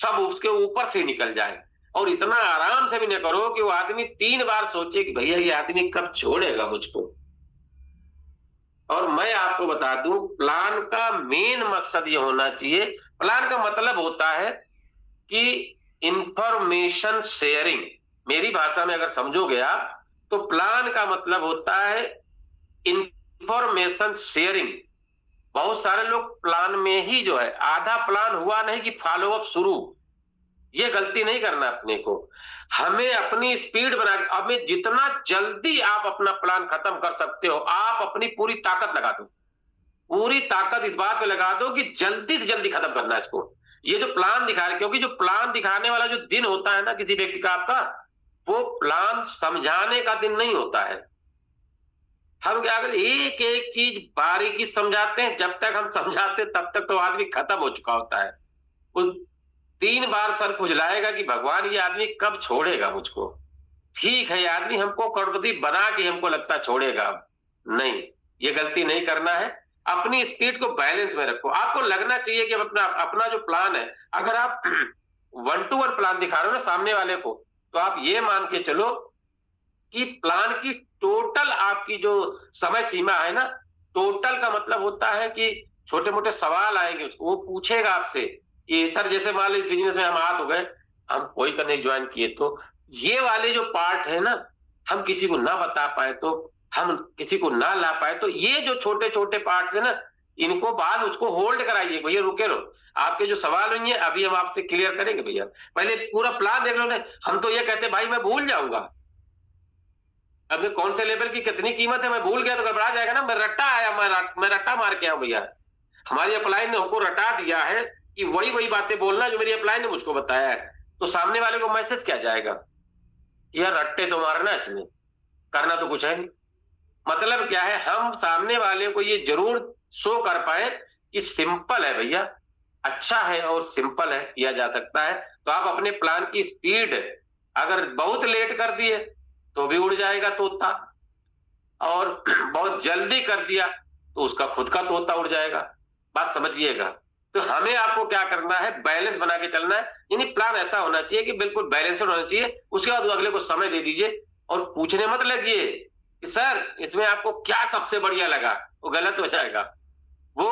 सब उसके ऊपर से निकल जाए, और इतना आराम से भी न करो कि वो आदमी 3 बार सोचे कि भैया ये आदमी कब छोड़ेगा मुझको। और मैं आपको बता दूं, प्लान का मेन मकसद ये होना चाहिए, प्लान का मतलब होता है कि इंफॉर्मेशन शेयरिंग। मेरी भाषा में अगर समझोगे आप, तो प्लान का मतलब होता है इंफॉर्मेशन शेयरिंग। बहुत सारे लोग प्लान में ही जो है, आधा प्लान हुआ नहीं कि फॉलो अप शुरू, ये गलती नहीं करना अपने को। हमें अपनी स्पीड बना, हमें जितना जल्दी आप अपना प्लान खत्म कर सकते हो, आप अपनी पूरी ताकत लगा दो, पूरी ताकत इस बात पे लगा दो कि जल्दी से जल्दी खत्म करना है इसको। ये जो प्लान दिखा रहे, क्योंकि जो प्लान दिखाने वाला जो दिन होता है ना किसी व्यक्ति का आपका, वो प्लान समझाने का दिन नहीं होता है। हम क्या अगर एक एक चीज बारीकी समझाते हैं, जब तक हम समझाते तब तक तो आदमी खत्म हो चुका होता है। वो 3 बार सर खुजलाएगा कि भगवान ये आदमी कब छोड़ेगा मुझको। ठीक है, ये आदमी हमको करोड़पति बना के हमको लगता छोड़ेगा, अब नहीं, ये गलती नहीं करना है। अपनी स्पीड को बैलेंस में रखो। आपको लगना चाहिए कि अपना अपना जो प्लान है, अगर आप 1-to-1 प्लान दिखा रहे हो ना सामने वाले को, तो आप ये मान के चलो कि प्लान की टोटल आपकी जो समय सीमा है ना, टोटल का मतलब होता है कि छोटे मोटे सवाल आएंगे, वो पूछेगा आपसे कि सर जैसे मान लीजिए बिजनेस में हम आ तो गए, हम कोई करने ज्वाइन किए, तो ये वाले जो पार्ट है ना, हम किसी को ना बता पाए, तो हम किसी को ना ला पाए, तो ये जो छोटे छोटे पार्ट है ना, इनको बाद उसको होल्ड कराइए, भैया रुके रहो, आपके जो सवाल होंगे अभी हम आपसे क्लियर करेंगे भैया, पहले पूरा प्लान देख लो ना। हम तो ये कहते भाई मैं भूल जाऊंगा, अब कौन से लेवल की कितनी कीमत है मैं भूल गया तो घबरा जाएगा ना। मैं रट्टा आया, मैं रट्टा मार के आया भैया, हमारी अपलाइन ने हमको रटा दिया है कि वही वही बातें बोलना जो मेरी अपलाइन ने मुझको बताया है, तो सामने वाले को मैसेज क्या जाएगा, यार रट्टे तो मारना है, इसमें करना तो कुछ है नहीं। मतलब क्या है, हम सामने वाले को ये जरूर शो कर पाए कि सिंपल है भैया, अच्छा है और सिंपल है, किया जा सकता है। तो आप अपने प्लान की स्पीड अगर बहुत लेट कर दिए तो भी उड़ जाएगा तोता, और बहुत जल्दी कर दिया तो उसका खुद का तोता उड़ जाएगा। बात समझिएगा। तो हमें आपको क्या करना है, बैलेंस बना के चलना है, यानी प्लान ऐसा होना चाहिए कि बिल्कुल बैलेंस्ड होना चाहिए। उसके बाद अगले को समय दे दीजिए और पूछने मत लगिए कि सर इसमें आपको क्या सबसे बढ़िया लगा, वो गलत हो जाएगा। वो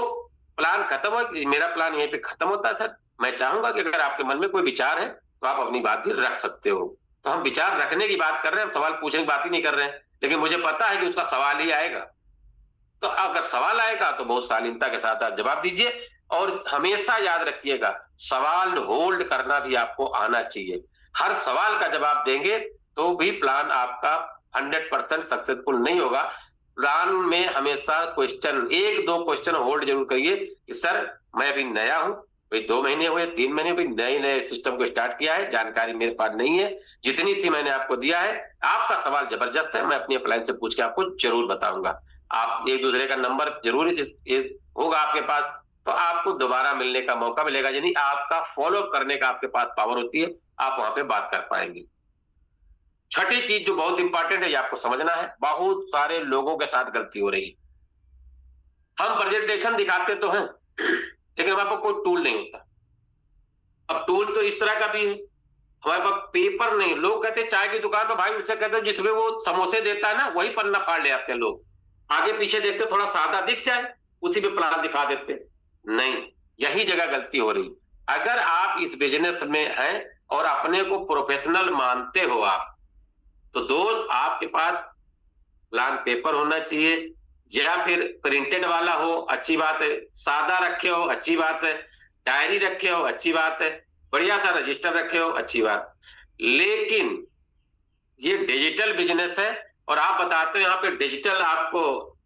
प्लान खत्म हो, मेरा प्लान यहीं पे खत्म होता है सर, मैं चाहूंगा कि अगर आपके मन में कोई विचार है तो आप अपनी बात भी रख सकते हो। तो हम विचार रखने की बात कर रहे हैं, हम सवाल पूछने की बात ही नहीं कर रहे हैं, लेकिन मुझे पता है कि उसका सवाल ही आएगा। तो अगर सवाल आएगा तो बहुत शालीनता के साथ आप जवाब दीजिए, और हमेशा याद रखिएगा सवाल होल्ड करना भी आपको आना चाहिए। हर सवाल का जवाब देंगे तो भी प्लान आपका 100% सक्सेसफुल नहीं होगा। प्लान में हमेशा क्वेश्चन, 1-2 क्वेश्चन होल्ड जरूर करिए कि सर मैं अभी नया हूं, भाई 2 महीने हुए, 3 महीने हुए, नए नए सिस्टम को स्टार्ट किया है, जानकारी मेरे पास नहीं है, जितनी थी मैंने आपको दिया है। आपका सवाल जबरदस्त है, मैं अपनी अपलाइन से पूछ के आपको जरूर बताऊंगा। आप एक दूसरे का नंबर जरूर होगा आपके पास, तो आपको दोबारा मिलने का मौका मिलेगा, यानी आपका फॉलो अप करने का आपके पास पावर होती है, आप वहां पे बात कर पाएंगे। छठी चीज जो बहुत इंपॉर्टेंट है, ये आपको समझना है, बहुत सारे लोगों के साथ गलती हो रही है। हम प्रेजेंटेशन दिखाते तो हैं लेकिन हमारे पास कोई टूल नहीं होता। अब टूल तो इस तरह का भी है, हमारे पास पेपर नहीं। लोग कहते हैं चाय की दुकान पर भाई उससे कहते हैं जिसमें वो समोसे देता है ना वही पन्ना फाड़ ले आते हैं लोग, आगे पीछे देखते थोड़ा सादा दिख जाए उसी पे प्लान दिखा देते। नहीं, यही जगह गलती हो रही। अगर आप इस बिजनेस में हैं और अपने को प्रोफेशनल मानते हो आप, तो दोस्त आपके पास प्लान पेपर होना चाहिए, या फिर प्रिंटेड वाला हो, अच्छी बात है, सादा रखे हो अच्छी बात है, डायरी रखे हो अच्छी बात है, बढ़िया सा रजिस्टर रखे हो अच्छी बात। लेकिन ये डिजिटल बिजनेस है और आप बताते हो यहाँ पे डिजिटल आपको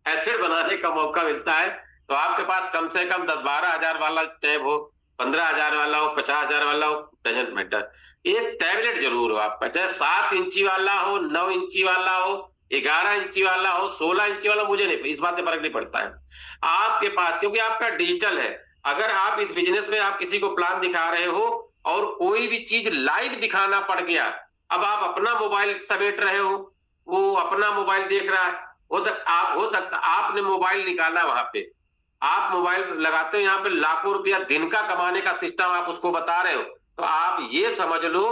एसेट बनाने का मौका मिलता है, तो आपके पास कम से कम 10-12 हजार वाला टैब हो, 15 हजार वाला हो, 50 हजार वाला हो, डजेंट मैटर, एक टैबलेट जरूर हो आपका, चाहे 7 इंची वाला हो, 9 इंची वाला हो, 11 इंची वाला हो, 16 इंची वाला, मुझे नहीं, इस बात से फर्क नहीं पड़ता है आपके पास, क्योंकि आपका डिजिटल है। अगर आप इस बिजनेस में आप किसी को प्लान दिखा रहे हो और कोई भी चीज लाइव दिखाना पड़ गया, अब आप अपना मोबाइल समेट रहे हो, वो अपना मोबाइल देख रहा है। हो सकता आपने मोबाइल निकाला वहां पे, आप मोबाइल लगाते हो, यहाँ पे लाखों रुपया दिन का कमाने का सिस्टम आप उसको बता रहे हो, तो आप ये समझ लो,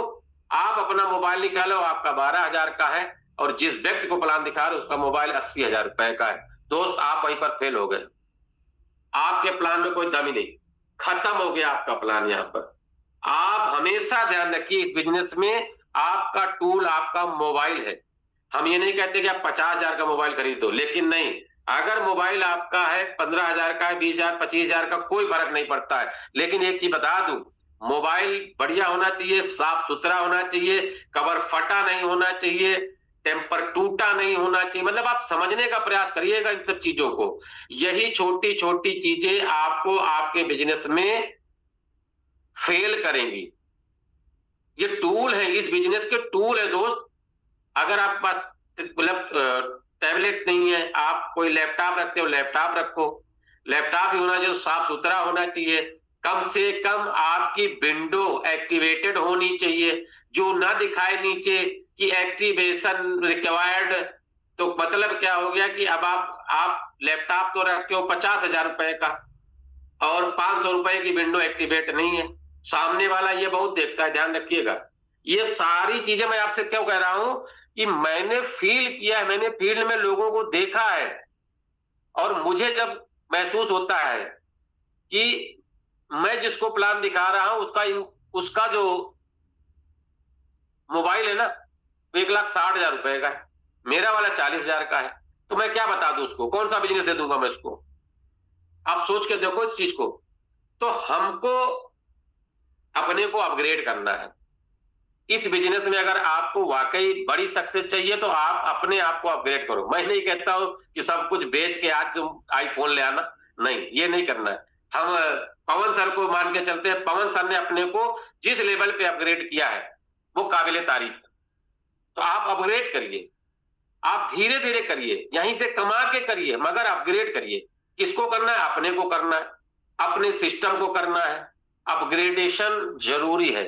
आप अपना मोबाइल निकालो, आपका 12,000 का है, और जिस व्यक्ति को प्लान दिखा रहे हो उसका मोबाइल 80,000 रुपए का है। दोस्त, आप वहीं पर फेल हो गए। आपके प्लान में कोई दम ही नहीं, खत्म हो गया आपका प्लान यहाँ पर। आप हमेशा ध्यान रखिए, इस बिजनेस में आपका टूल आपका मोबाइल है। हम ये नहीं कहते कि आप 50,000 का मोबाइल खरीद दो, लेकिन नहीं, अगर मोबाइल आपका है 15,000 का है, 20,000 25,000 का, कोई फर्क नहीं पड़ता है। लेकिन एक चीज बता दूं, मोबाइल बढ़िया होना चाहिए, साफ सुथरा होना चाहिए, कवर फटा नहीं होना चाहिए, टेम्पर टूटा नहीं होना चाहिए। मतलब आप समझने का प्रयास करिएगा इन सब चीजों को। यही छोटी छोटी चीजें आपको आपके बिजनेस में फेल करेंगी। ये टूल है, इस बिजनेस के टूल है दोस्त। अगर आपके पास मतलब टैबलेट नहीं है, आप कोई लैपटॉप रखते हो, लैपटॉप रखो, लैपटॉप ही होना चाहिए, साफ सुथरा होना चाहिए, कम से कम आपकी विंडो एक्टिवेटेड होनी चाहिए, जो ना दिखाए नीचे कि एक्टिवेशन रिक्वायर्ड। तो मतलब क्या हो गया कि अब आप लैपटॉप तो रखे हो 50,000 रुपए का, और 500 रुपए की विंडो एक्टिवेट नहीं है। सामने वाला ये बहुत देखता है, ध्यान रखिएगा। ये सारी चीजें मैं आपसे क्यों कह रहा हूं कि मैंने फील किया है, मैंने फील्ड में लोगों को देखा है, और मुझे जब महसूस होता है कि मैं जिसको प्लान दिखा रहा हूं उसका जो मोबाइल है ना, वो 1,60,000 रुपए का है, मेरा वाला 40,000 का है, तो मैं क्या बता दूं उसको, कौन सा बिजनेस दे दूंगा मैं उसको? आप सोच के देखो इस चीज को। तो हमको अपने को अपग्रेड करना है इस बिजनेस में। अगर आपको वाकई बड़ी सक्सेस चाहिए तो आप अपने आप को अपग्रेड करो। मैं नहीं कहता हूं कि सब कुछ बेच के आज तुम आईफोन ले आना, नहीं, ये नहीं करना है। हम पवन सर को मान के चलते हैं, पवन सर ने अपने को जिस लेवल पे अपग्रेड किया है वो काबिले तारीफ है। तो आप अपग्रेड करिए, आप धीरे धीरे करिए, यहीं से कमा के करिए, मगर अपग्रेड करिए। किसको करना है? अपने को करना है, अपने सिस्टम को करना है। अपग्रेडेशन जरूरी है।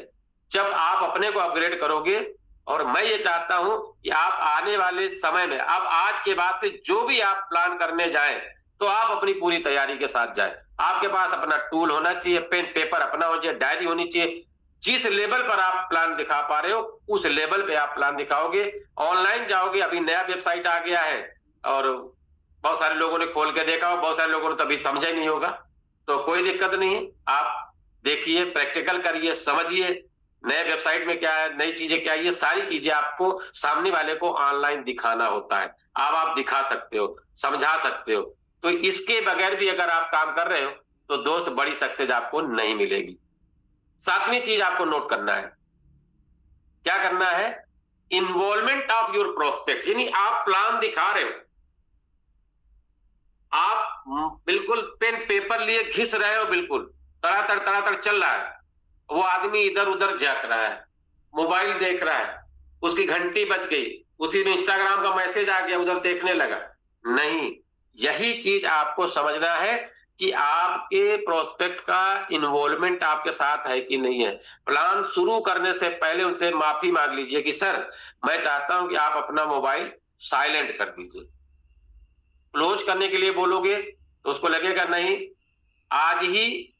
जब आप अपने को अपग्रेड करोगे, और मैं ये चाहता हूं कि आप आने वाले समय में, अब आज के बाद से जो भी आप प्लान करने जाएं, तो आप अपनी पूरी तैयारी के साथ जाएं। आपके पास अपना टूल होना चाहिए, पेन पेपर अपना होना चाहिए, डायरी होनी चाहिए। जिस लेवल पर आप प्लान दिखा पा रहे हो, उस लेवल पे आप प्लान दिखाओगे। ऑनलाइन जाओगे, अभी नया वेबसाइट आ गया है, और बहुत सारे लोगों ने खोल के देखा हो, बहुत सारे लोगों ने तभी समझा ही नहीं होगा। तो कोई दिक्कत नहीं है, आप देखिए, प्रैक्टिकल करिए, समझिए नए वेबसाइट में क्या है, नई चीजें क्या है। ये सारी चीजें आपको सामने वाले को ऑनलाइन दिखाना होता है। अब आप दिखा सकते हो, समझा सकते हो। तो इसके बगैर भी अगर आप काम कर रहे हो तो दोस्त, बड़ी सक्सेस आपको नहीं मिलेगी। सातवीं चीज आपको नोट करना है, क्या करना है? Involvement of your prospect. यानी आप प्लान दिखा रहे हो, आप बिल्कुल पेन पेपर लिए घिस रहे हो, बिल्कुल तड़ातड़ चल रहा है, वो आदमी इधर उधर झांक रहा है, मोबाइल देख रहा है, उसकी घंटी बज गई, उसी में इंस्टाग्राम का मैसेज आ गया, उधर देखने लगा। नहीं, यही चीज आपको समझना है कि आपके प्रोस्पेक्ट का इन्वॉल्वमेंट आपके साथ है कि नहीं है। प्लान शुरू करने से पहले उनसे माफी मांग लीजिए कि सर, मैं चाहता हूं कि आप अपना मोबाइल साइलेंट कर दीजिए। क्लोज करने के लिए बोलोगे तो उसको लगेगा नहीं, आज ही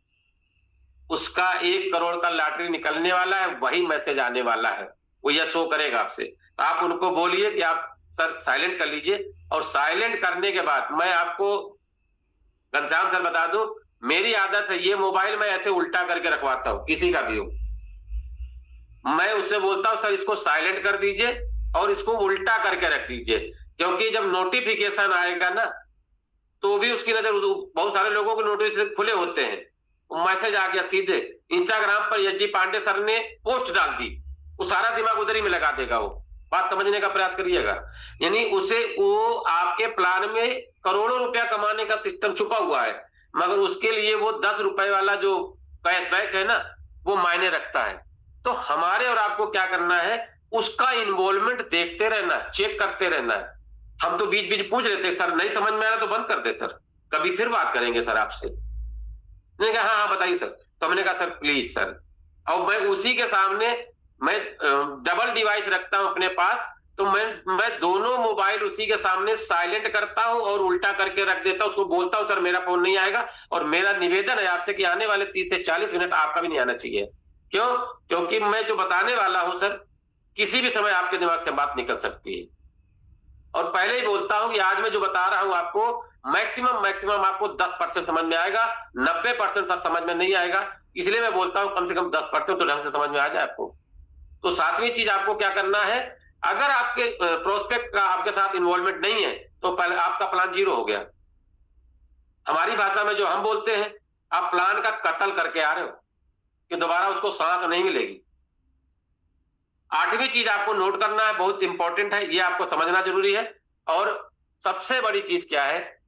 उसका 1 करोड़ का लॉटरी निकलने वाला है, वही मैसेज आने वाला है, वो यह शो करेगा आपसे। तो आप उनको बोलिए कि आप सर साइलेंट कर लीजिए, और साइलेंट करने के बाद मैं आपको घनश्याम सर बता दूं, मेरी आदत है, ये मोबाइल मैं ऐसे उल्टा करके रखवाता हूं, किसी का भी हो। मैं उससे बोलता हूं सर इसको साइलेंट कर दीजिए और इसको उल्टा करके रख दीजिए, क्योंकि जब नोटिफिकेशन आएगा ना, तो भी उसकी नजर, बहुत सारे लोगों के नोटिफिकेशन खुले होते हैं, मैसेज आ गया सीधे इंस्टाग्राम पर, एस डी पांडे सर ने पोस्ट डाल दी, वो सारा दिमाग उधर ही में लगा देगा। वो बात समझने का प्रयास करिएगा। यानी उसे, वो आपके प्लान में करोड़ों रुपया कमाने का सिस्टम छुपा हुआ है, मगर उसके लिए वो 10 रुपए वाला जो कैशबैक है ना, वो मायने रखता है। तो हमारे और आपको क्या करना है, उसका इन्वॉल्वमेंट देखते रहना, चेक करते रहना है। हम तो बीच बीच पूछ लेते, सर नहीं समझ में आ रहा तो बंद कर दे सर, कभी फिर बात करेंगे सर आपसे। मैंने कहा हाँ हाँ बताइए सर। तो हमने कहा सर प्लीज सर, और मैं उसी के सामने मैं डबल डिवाइस रखता हूं अपने पास, तो मैं दोनों मोबाइल उसी के सामने साइलेंट करता हूं और उल्टा करके रख देता हूं, उसको बोलता हूं सर मेरा फोन नहीं आएगा, और मेरा निवेदन है आपसे कि आने वाले 30 से 40 मिनट आपका भी नहीं आना चाहिए। क्यों? क्योंकि मैं जो बताने वाला हूं सर, किसी भी समय आपके दिमाग से बात निकल सकती है। और पहले ही बोलता हूं कि आज मैं जो बता रहा हूं आपको, मैक्सिमम आपको 10% समझ में आएगा, 90% सब समझ में नहीं आएगा। इसलिए मैं बोलता हूं कम से कम 10% तो ढंग से समझ में आ जाए आपको। तो सातवीं चीज आपको क्या करना है, अगर आपके प्रोस्पेक्ट का आपके साथ इन्वॉल्वमेंट नहीं है, तो पहले आपका प्लान जीरो हो गया। हमारी भाषा में जो हम बोलते हैं, आप प्लान का कत्ल करके आ रहे हो कि दोबारा उसको सांस नहीं मिलेगी। आठवीं चीज आपको नोट करना है, बहुत इंपॉर्टेंट है, ये आपको समझना जरूरी है। और सबसे बड़ी चीज क्या है,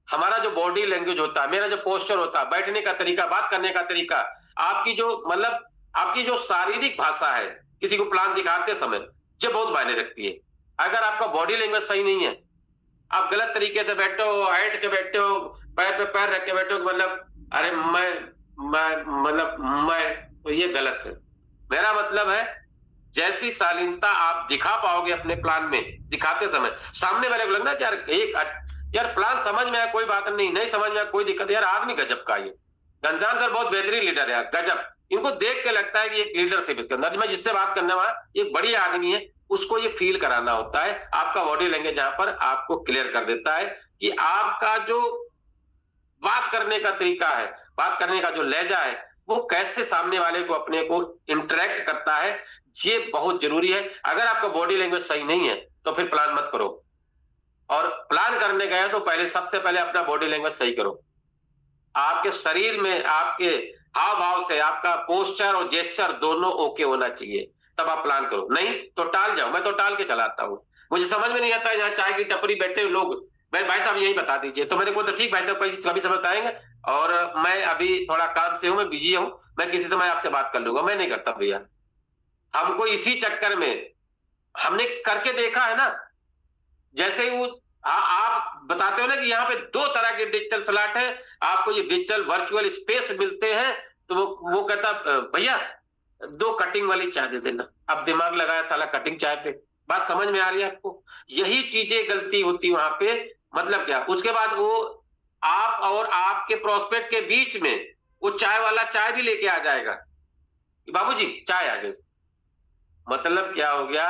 हमारा जो बॉडी लैंग्वेज होता है, मेरा जो पोस्चर होता है, बैठने का तरीका, बात करने का तरीका, आपकी जो मतलब आपकी जो शारीरिक भाषा है किसी को प्लान दिखाते समय, ये बहुत मायने रखती है। अगर आपका बॉडी लैंग्वेज सही नहीं है, आप गलत तरीके से बैठे हो, ऐठ के बैठे हो, पैर पे पैर रख के बैठे हो, मतलब अरे मैं तो ये गलत है। मेरा मतलब है, जैसी शालीनता आप दिखा पाओगे अपने प्लान में दिखाते समय, सामने वाले को लगना यार यार प्लान समझ में आया कोई बात नहीं, नहीं समझ में आया कोई दिक्कत, यार आदमी गजब का ये घनश्याम सर बहुत बेहतरीन लीडर है यार, गजब। इनको देख के लगता है कि एक लीडरशिप इसके अंदर, मैं जिससे बात करने वाला एक बड़ी आदमी है, उसको ये फील कराना होता है। आपका बॉडी लैंग्वेज जहां पर आपको क्लियर कर देता है कि आपका जो बात करने का तरीका है, बात करने का जो लहजा है, वो कैसे सामने वाले को अपने को इंटरेक्ट करता है, ये बहुत जरूरी है। अगर आपका बॉडी लैंग्वेज सही नहीं है, तो फिर प्लान मत करो। और प्लान करने गए तो पहले सबसे पहले अपना बॉडी लैंग्वेज सही करो। आपके शरीर में, आपके हाव भाव से आपका पोस्चर और जेस्चर दोनों ओके होना चाहिए, तब आप प्लान करो। नहीं तो टाल जाओ, मैं तो टाल के चलाता हूँ। मुझे समझ में नहीं आता है, यहाँ चाय की टपरी बैठे लोग, भाई साहब यही बता दीजिए, तो मैंने बोला ठीक भाई साहब कभी समय बताएंगे, और मैं अभी थोड़ा काम से हूँ, मैं बिजी हूँ, मैं किसी समय आपसे बात कर लूंगा। मैं नहीं करता भैया। हमको इसी चक्कर में हमने करके देखा है ना, जैसे ही वो आप बताते हो ना कि यहाँ पे 2 तरह के डिजिटल स्लॉट है, आपको ये डिजिटल वर्चुअल स्पेस मिलते हैं, तो वो कहता भैया 2 कटिंग वाली चाय दे देना। अब दिमाग लगाया साला कटिंग चाय पे। बात समझ में आ रही है आपको? यही चीजें गलती होती वहां पे। मतलब क्या, उसके बाद वो आप और आपके प्रोस्पेक्ट के बीच में वो चाय वाला चाय भी लेके आ जाएगा, बाबूजी चाय आ गई। मतलब क्या हो गया,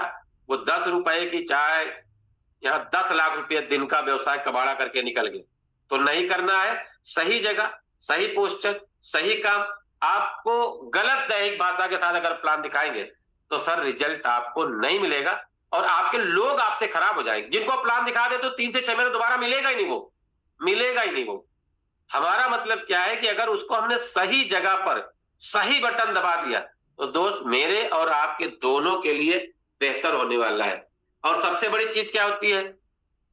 वो 10 रुपए की चाय यहाँ 10 लाख रुपए दिन का व्यवसाय कबाड़ा करके निकल गए। तो नहीं करना है, सही जगह, सही पोस्चर, सही काम। आपको गलत दैहिक भाषा के साथ अगर प्लान दिखाएंगे, तो सर रिजल्ट आपको नहीं मिलेगा, और आपके लोग आपसे खराब हो जाएंगे। जिनको प्लान दिखा दे तो 3 से 6 महीने दोबारा मिलेगा ही नहीं, वो मिलेगा ही नहीं वो। हमारा मतलब क्या है कि अगर उसको हमने सही जगह पर सही बटन दबा दिया, तो दोस्त मेरे और आपके दोनों के लिए बेहतर होने वाला है। और सबसे बड़ी चीज क्या होती है,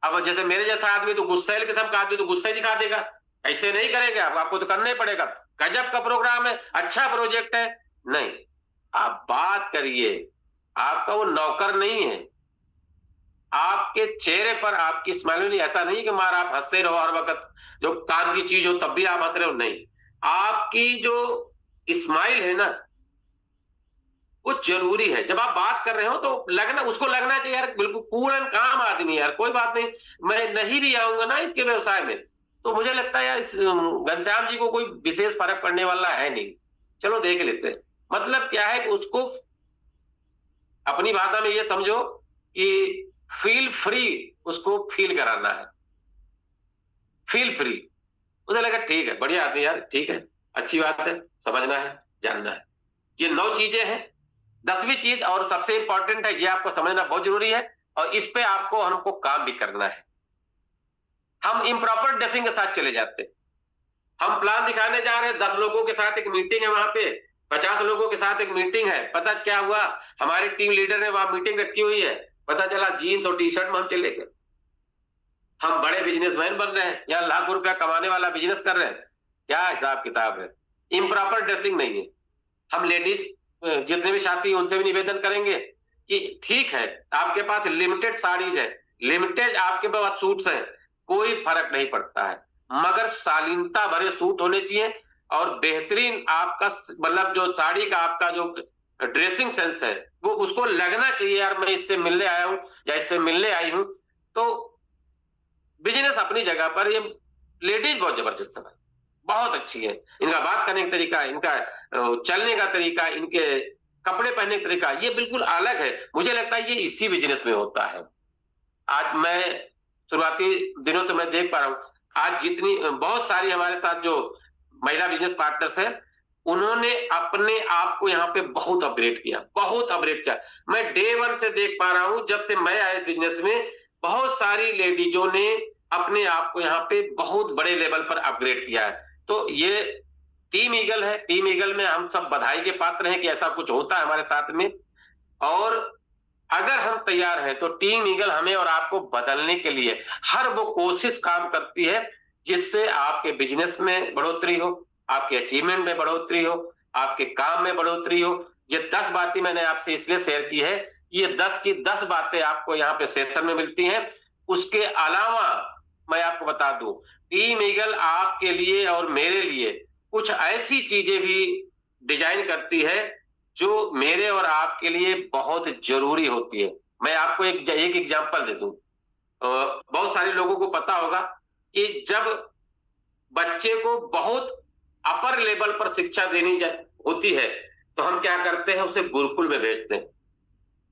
अब जैसे मेरे जैसा आदमी तो गुस्सैल किस्म का आदमी तो गुस्सा ही दिखा देगा, ऐसे नहीं करेंगे आप, आपको तो करना ही पड़ेगा, गजब का प्रोग्राम है, अच्छा प्रोजेक्ट है। नहीं, आप बात करिए, आपका वो नौकर नहीं है। आपके चेहरे पर आपकी स्माइल नहीं, ऐसा नहीं कि मार आप हंसते रहो हर वक्त, जो काम की चीज हो तब भी आप हंस रहे हो, नहीं। आपकी जो स्माइल है ना, वो जरूरी है। जब आप बात कर रहे हो तो लगना, उसको लगना चाहिए यार बिल्कुल कूल एंड काम आदमी, यार कोई बात नहीं, मैं नहीं भी आऊंगा ना इसके व्यवसाय में, तो मुझे लगता है यार इस घनश्याम जी को कोई विशेष फर्क पड़ने वाला है नहीं, चलो देख लेते हैं। मतलब क्या है कि उसको अपनी भाषा में ये समझो कि फील फ्री, उसको फील कराना है, फील फ्री। उसे लगा ठीक है, बढ़िया आदमी यार, ठीक है, अच्छी बात है, समझना है, जानना है। ये 9 चीजें हैं। 10वीं चीज और सबसे इंपॉर्टेंट है, ये आपको समझना बहुत जरूरी है, और इस पे आपको हमको काम भी करना है। हम इम्प्रॉपर ड्रेसिंग के साथ चले जाते हैं। हम प्लान दिखाने जा रहे हैं, 10 लोगों के साथ एक मीटिंग है, वहां पे 50 लोगों के साथ एक मीटिंग है। पता क्या हुआ, हमारे टीम लीडर ने वहां मीटिंग रखी हुई है, पता चला जीन्स और टी शर्ट में हम चले गए। हम बड़े बिजनेसमैन बन रहे हैं, या लाखों रुपया कमाने वाला बिजनेस कर रहे हैं, क्या हिसाब किताब है? इम्प्रॉपर ड्रेसिंग नहीं है। हम लेडीज जितने भी साथी हैं उनसे भी निवेदन करेंगे कि ठीक है, आपके पास लिमिटेड साड़ीज है, लिमिटेड आपके पास सूट्स हैं, कोई फर्क नहीं पड़ता है, मगर शालीनता भरे सूट होने चाहिए, और बेहतरीन आपका मतलब जो साड़ी का आपका जो ड्रेसिंग सेंस है, वो उसको लगना चाहिए यार मैं इससे मिलने आया हूँ या इससे मिलने आई हूँ। तो बिजनेस अपनी जगह पर ये लेडीज बहुत जबरदस्त है भाई, बहुत अच्छी है। इनका बात करने का तरीका, इनका चलने का तरीका, इनके कपड़े पहनने का तरीका ये बिल्कुल अलग है। मुझे लगता है ये इसी बिजनेस में होता है। आज मैं शुरुआती दिनों से मैं देख पा रहा हूँ, आज जितनी बहुत सारी हमारे साथ जो महिला बिजनेस पार्टनर्स हैं, उन्होंने अपने आप को यहाँ पे बहुत अपग्रेड किया, बहुत अपग्रेड किया। मैं डे वन से देख पा रहा हूँ, जब से मैं आया इस बिजनेस में, बहुत सारी लेडीजों ने अपने आप को यहाँ पे बहुत बड़े लेवल पर अपग्रेड किया है। तो ये टीम ईगल है। टीम ईगल में हम सब बधाई के पात्र हैं कि ऐसा कुछ होता है हमारे साथ में। और अगर हम तैयार हैं तो टीम ईगल हमें और आपको बदलने के लिए हर वो कोशिश काम करती है जिससे आपके बिजनेस में बढ़ोतरी हो, आपके अचीवमेंट में बढ़ोतरी हो, आपके काम में बढ़ोतरी हो। ये 10 बातें मैंने आपसे इसलिए शेयर की है कि ये 10 की 10 बातें आपको यहाँ पे सेशन में मिलती हैं। उसके अलावा मैं आपको बता दूं, टीम ईगल आपके लिए और मेरे लिए कुछ ऐसी चीजें भी डिजाइन करती है जो मेरे और आपके लिए बहुत जरूरी होती है। मैं आपको एक एग्जांपल दे दूं। बहुत सारे लोगों को पता होगा कि जब बच्चे को बहुत अपर लेवल पर शिक्षा देनी होती है तो हम क्या करते हैं, उसे गुरुकुल में भेजते हैं,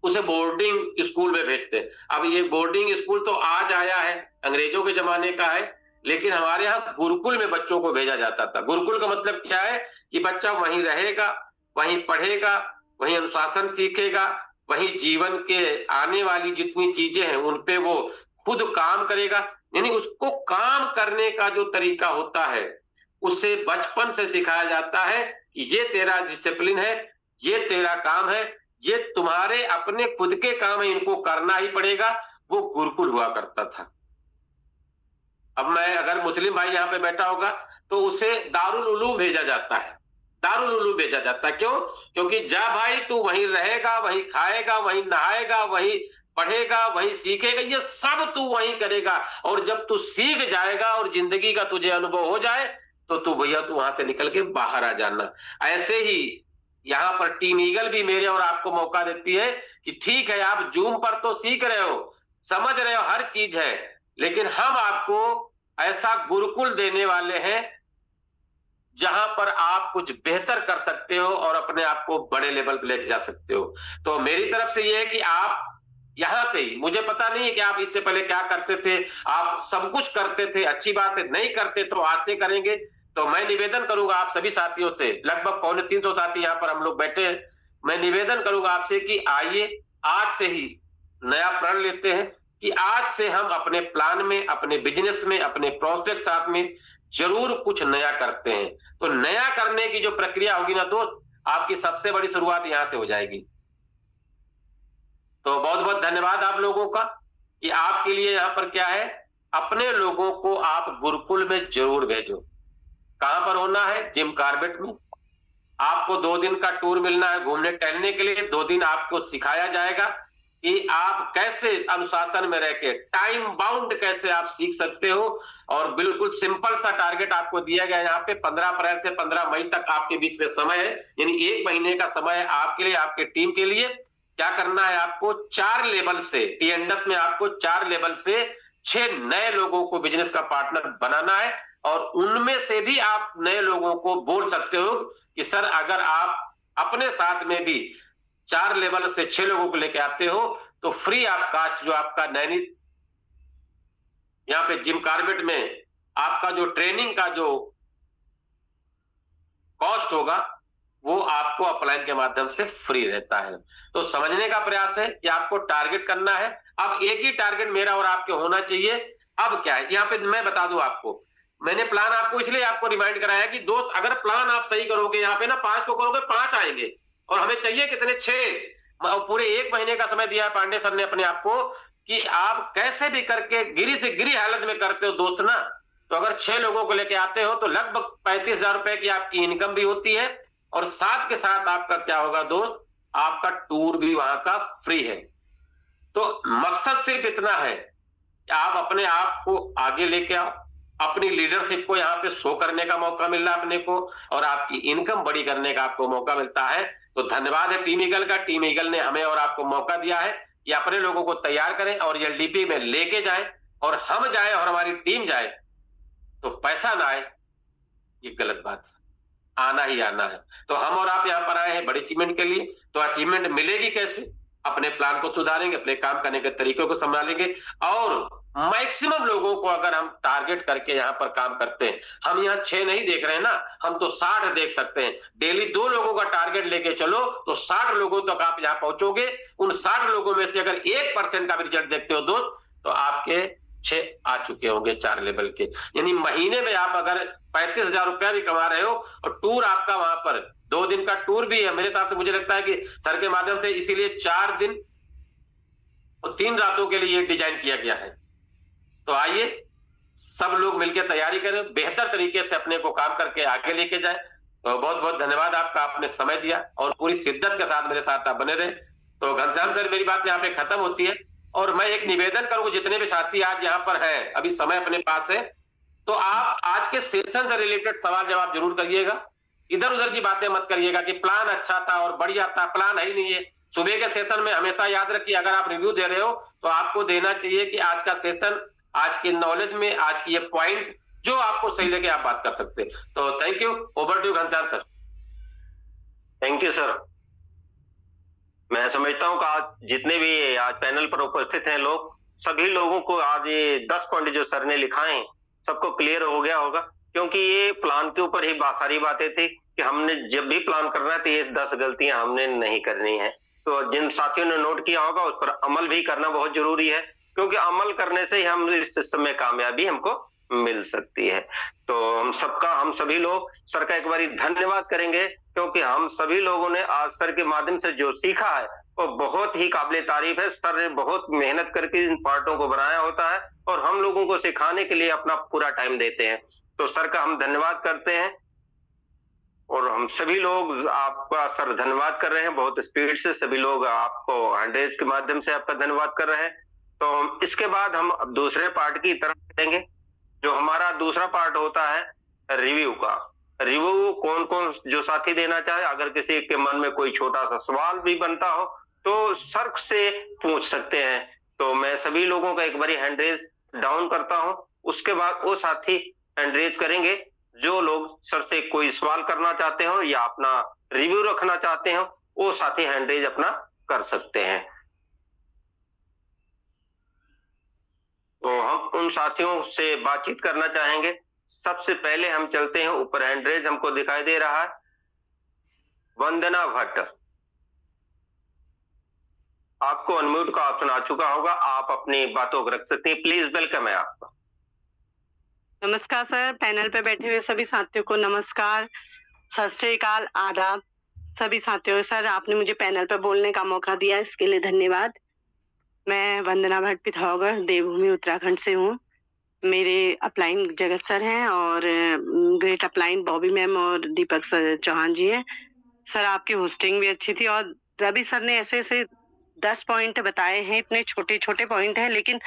उसे बोर्डिंग स्कूल में भेजते हैं। अब ये बोर्डिंग स्कूल तो आज आया है, अंग्रेजों के जमाने का है, लेकिन हमारे यहाँ गुरुकुल में बच्चों को भेजा जाता था। गुरुकुल का मतलब क्या है कि बच्चा वहीं रहेगा, वहीं पढ़ेगा, वहीं अनुशासन सीखेगा, वहीं जीवन के आने वाली जितनी चीजें हैं उन पे वो खुद काम करेगा। यानी उसको काम करने का जो तरीका होता है उसे बचपन से सिखाया जाता है कि ये तेरा डिसिप्लिन है, ये तेरा काम है, ये तुम्हारे अपने खुद के काम है, इनको करना ही पड़ेगा। वो गुरुकुल हुआ करता था। अब मैं अगर मुस्लिम भाई यहाँ पे बैठा होगा तो उसे दारुल उलूम भेजा जाता है, दारुल उलूम भेजा जाता है। क्यों? क्योंकि जा भाई तू वहीं रहेगा, वहीं खाएगा, वहीं नहाएगा, वहीं पढ़ेगा, वहीं सीखेगा, ये सब तू वहीं करेगा। और जब तू सीख जाएगा और जिंदगी का तुझे अनुभव हो जाए तो तू भैया तू वहां से निकल के बाहर आ जाना। ऐसे ही यहाँ पर टीम ईगल भी मेरे और आपको मौका देती है कि ठीक है आप जूम पर तो सीख रहे हो, समझ रहे हो, हर चीज है, लेकिन हम आपको ऐसा गुरुकुल देने वाले हैं जहां पर आप कुछ बेहतर कर सकते हो और अपने आप को बड़े लेवल पे लेके जा सकते हो। तो मेरी तरफ से ये है कि आप यहां से ही, मुझे पता नहीं है कि आप इससे पहले क्या करते थे, आप सब कुछ करते थे, अच्छी बात है, नहीं करते तो आज से करेंगे। तो मैं निवेदन करूंगा आप सभी साथियों से, लगभग 250 साथी यहाँ पर हम लोग बैठे हैं, मैं निवेदन करूंगा आपसे कि आइए आज से ही नया प्रण लेते हैं कि आज से हम अपने प्लान में, अपने बिजनेस में, अपने प्रोस्पेक्ट साथ में जरूर कुछ नया करते हैं। तो नया करने की जो प्रक्रिया होगी ना दोस्त, आपकी सबसे बड़ी शुरुआत यहां से हो जाएगी। तो बहुत बहुत धन्यवाद आप लोगों का कि आपके लिए यहाँ पर क्या है, अपने लोगों को आप गुरुकुल में जरूर भेजो। कहां पर होना है? जिम कार्बेट में। आपको 2 दिन का टूर मिलना है घूमने टहलने के लिए। 2 दिन आपको सिखाया जाएगा कि आप कैसे अनुशासन में रह के टाइम बाउंड कैसे आप सीख सकते हो। और बिल्कुल सिंपल सा टारगेट आपको दिया गया है यहाँ पे। 15 अप्रैल से 15 मई तक आपके बीच में समय है, यानी 1 महीने का समय है आपके लिए, आपके टीम के लिए। क्या करना है आपको? 4 लेवल से, टी&एस में आपको 4 लेवल से 6 नए लोगों को बिजनेस का पार्टनर बनाना है। और उनमें से भी आप नए लोगों को बोल सकते हो कि सर अगर आप अपने साथ में भी 4 लेवल से 6 लोगों को लेके आते हो तो फ्री ऑफ कास्ट जो आपका नैनी यहाँ पे जिम कार्बेट में आपका जो ट्रेनिंग का जो कॉस्ट होगा वो आपको अपलाइन के माध्यम से फ्री रहता है। तो समझने का प्रयास है कि आपको टारगेट करना है। अब एक ही टारगेट मेरा और आपके होना चाहिए। अब क्या है यहाँ पे मैं बता दूं आपको, मैंने प्लान आपको इसलिए आपको रिमाइंड कराया कि दोस्त अगर प्लान आप सही करोगे, यहाँ पे ना 5 को करोगे 5 आएंगे, और हमें चाहिए कितने? 6। पूरे 1 महीने का समय दिया है पांडे सर ने अपने आप को कि आप कैसे भी करके गिरी से गिरी हालत में करते हो दोस्त ना। तो अगर 6 लोगों को लेके आते हो तो लगभग 35,000 रुपए की आपकी इनकम भी होती है, और साथ के साथ आपका क्या होगा दोस्त, आपका टूर भी वहां का फ्री है। तो मकसद सिर्फ इतना है कि आप अपने आप को आगे लेके आओ, अपनी लीडरशिप को यहाँ पे शो करने का मौका मिल रहा है अपने को, और आपकी इनकम बड़ी करने का आपको मौका मिलता है। तो धन्यवाद है टीम ईगल का। टीम ईगल ने हमें और आपको मौका दिया है कि अपने लोगों को तैयार करें और एलडीपी में लेके जाएं, और हम जाएं और हमारी टीम जाए तो पैसा ना आए, ये गलत बात है। आना ही आना है। तो हम और आप यहाँ पर आए हैं बड़ी अचीवमेंट के लिए। तो अचीवमेंट मिलेगी कैसे? अपने प्लान को सुधारेंगे, अपने काम करने के तरीकों को संभालेंगे, और मैक्सिमम लोगों को अगर हम टारगेट करके यहाँ पर काम करते हैं, हम यहाँ 6 नहीं देख रहे हैं ना, हम तो 60 देख सकते हैं। डेली 2 लोगों का टारगेट लेके चलो तो 60 लोगों तक आप यहाँ पहुंचोगे। उन 60 लोगों में से अगर 1% का भी रिजल्ट देखते हो दोस्त, तो आपके 6 आ चुके होंगे 4 लेवल के। यानी महीने में आप अगर 35,000 रुपया भी कमा रहे हो, और टूर आपका वहां पर 2 दिन का टूर भी है मेरे हिसाब से, मुझे लगता है कि सर के माध्यम से इसीलिए 4 दिन और 3 रातों के लिए डिजाइन किया गया है। तो आइए सब लोग मिलकर तैयारी करें, बेहतर तरीके से अपने को काम करके आगे लेके जाए। तो बहुत बहुत धन्यवाद आपका, आपने समय दिया और पूरी शिद्दत के साथ मेरे साथ आप बने रहे। तो घनश्याम सर, मेरी बात यहाँ पे खत्म होती है, और मैं एक निवेदन करूंगा जितने भी साथी आज यहाँ पर हैं, अभी समय अपने पास है, तो आप आज के सेशन से रिलेटेड सवाल जवाब जरूर करिएगा। इधर उधर की बातें मत करिएगा कि प्लान अच्छा था और बढ़िया था, प्लान है ही नहीं है। सुबह के सेशन में हमेशा याद रखिए, अगर आप रिव्यू दे रहे हो तो आपको देना चाहिए कि आज का सेशन, आज की नॉलेज में, आज की ये पॉइंट जो आपको सही लगे आप बात कर सकते हैं। तो thank you. Over to Ghanshyam sir. Thank you sir. मैं समझता हूँ कि आज जितने भी आज पैनल पर उपस्थित हैं लोग, सभी लोगों को आज ये 10 पॉइंट जो सर ने लिखाए सबको क्लियर हो गया होगा, क्योंकि ये प्लान के ऊपर ही सारी बातें थी कि हमने जब भी प्लान करना है तो ये 10 गलतियां हमने नहीं करनी है। तो जिन साथियों ने नोट किया होगा उस पर अमल भी करना बहुत जरूरी है, क्योंकि अमल करने से ही हम इस सिस्टम में कामयाबी हमको मिल सकती है। तो हम सभी लोग सर का एक बार धन्यवाद करेंगे, क्योंकि हम सभी लोगों ने आज सर के माध्यम से जो सीखा है वो बहुत ही काबिले तारीफ है। सर ने बहुत मेहनत करके इन पार्टों को बनाया होता है और हम लोगों को सिखाने के लिए अपना पूरा टाइम देते हैं। तो सर का हम धन्यवाद करते हैं, और हम सभी लोग आपका सर धन्यवाद कर रहे हैं बहुत स्पीड से। सभी लोग आपको हैंडरेज के माध्यम से आपका धन्यवाद कर रहे हैं। तो इसके बाद हम दूसरे पार्ट की तरफ चलेंगे, जो हमारा दूसरा पार्ट होता है रिव्यू का। रिव्यू कौन कौन जो साथी देना चाहे, अगर किसी के मन में कोई छोटा सा सवाल भी बनता हो तो सर से पूछ सकते हैं। तो मैं सभी लोगों का एक बारी हैंड रेज डाउन करता हूं, उसके बाद वो साथी हैंड रेज करेंगे जो लोग सर से कोई सवाल करना चाहते हो या अपना रिव्यू रखना चाहते हो, वो साथी हैंड रेज अपना कर सकते हैं। तो हम उन साथियों से बातचीत करना चाहेंगे। सबसे पहले हम चलते हैं ऊपर, हैंड रेज हमको दिखाई दे रहा है, वंदना भट्ट। आपको अनम्यूट का ऑप्शन आ चुका होगा, आप अपनी बातों को रख सकते हैं। प्लीज, वेलकम है आपका। नमस्कार सर, पैनल पे बैठे हुए सभी साथियों को नमस्कार, सत श्री अकाल, आदाब सभी साथियों। सर, आपने मुझे पैनल पे बोलने का मौका दिया, इसके लिए धन्यवाद। मैं वंदना भट्ट पिथौरागढ़, देवभूमि उत्तराखंड से हूँ। मेरे अपलाइन जगत सर हैं और ग्रेट अपलाइन बॉबी मैम और दीपक सर चौहान जी हैं। सर, आपकी होस्टिंग भी अच्छी थी, और रवि सर ने ऐसे ऐसे 10 पॉइंट बताए हैं। इतने छोटे छोटे पॉइंट हैं लेकिन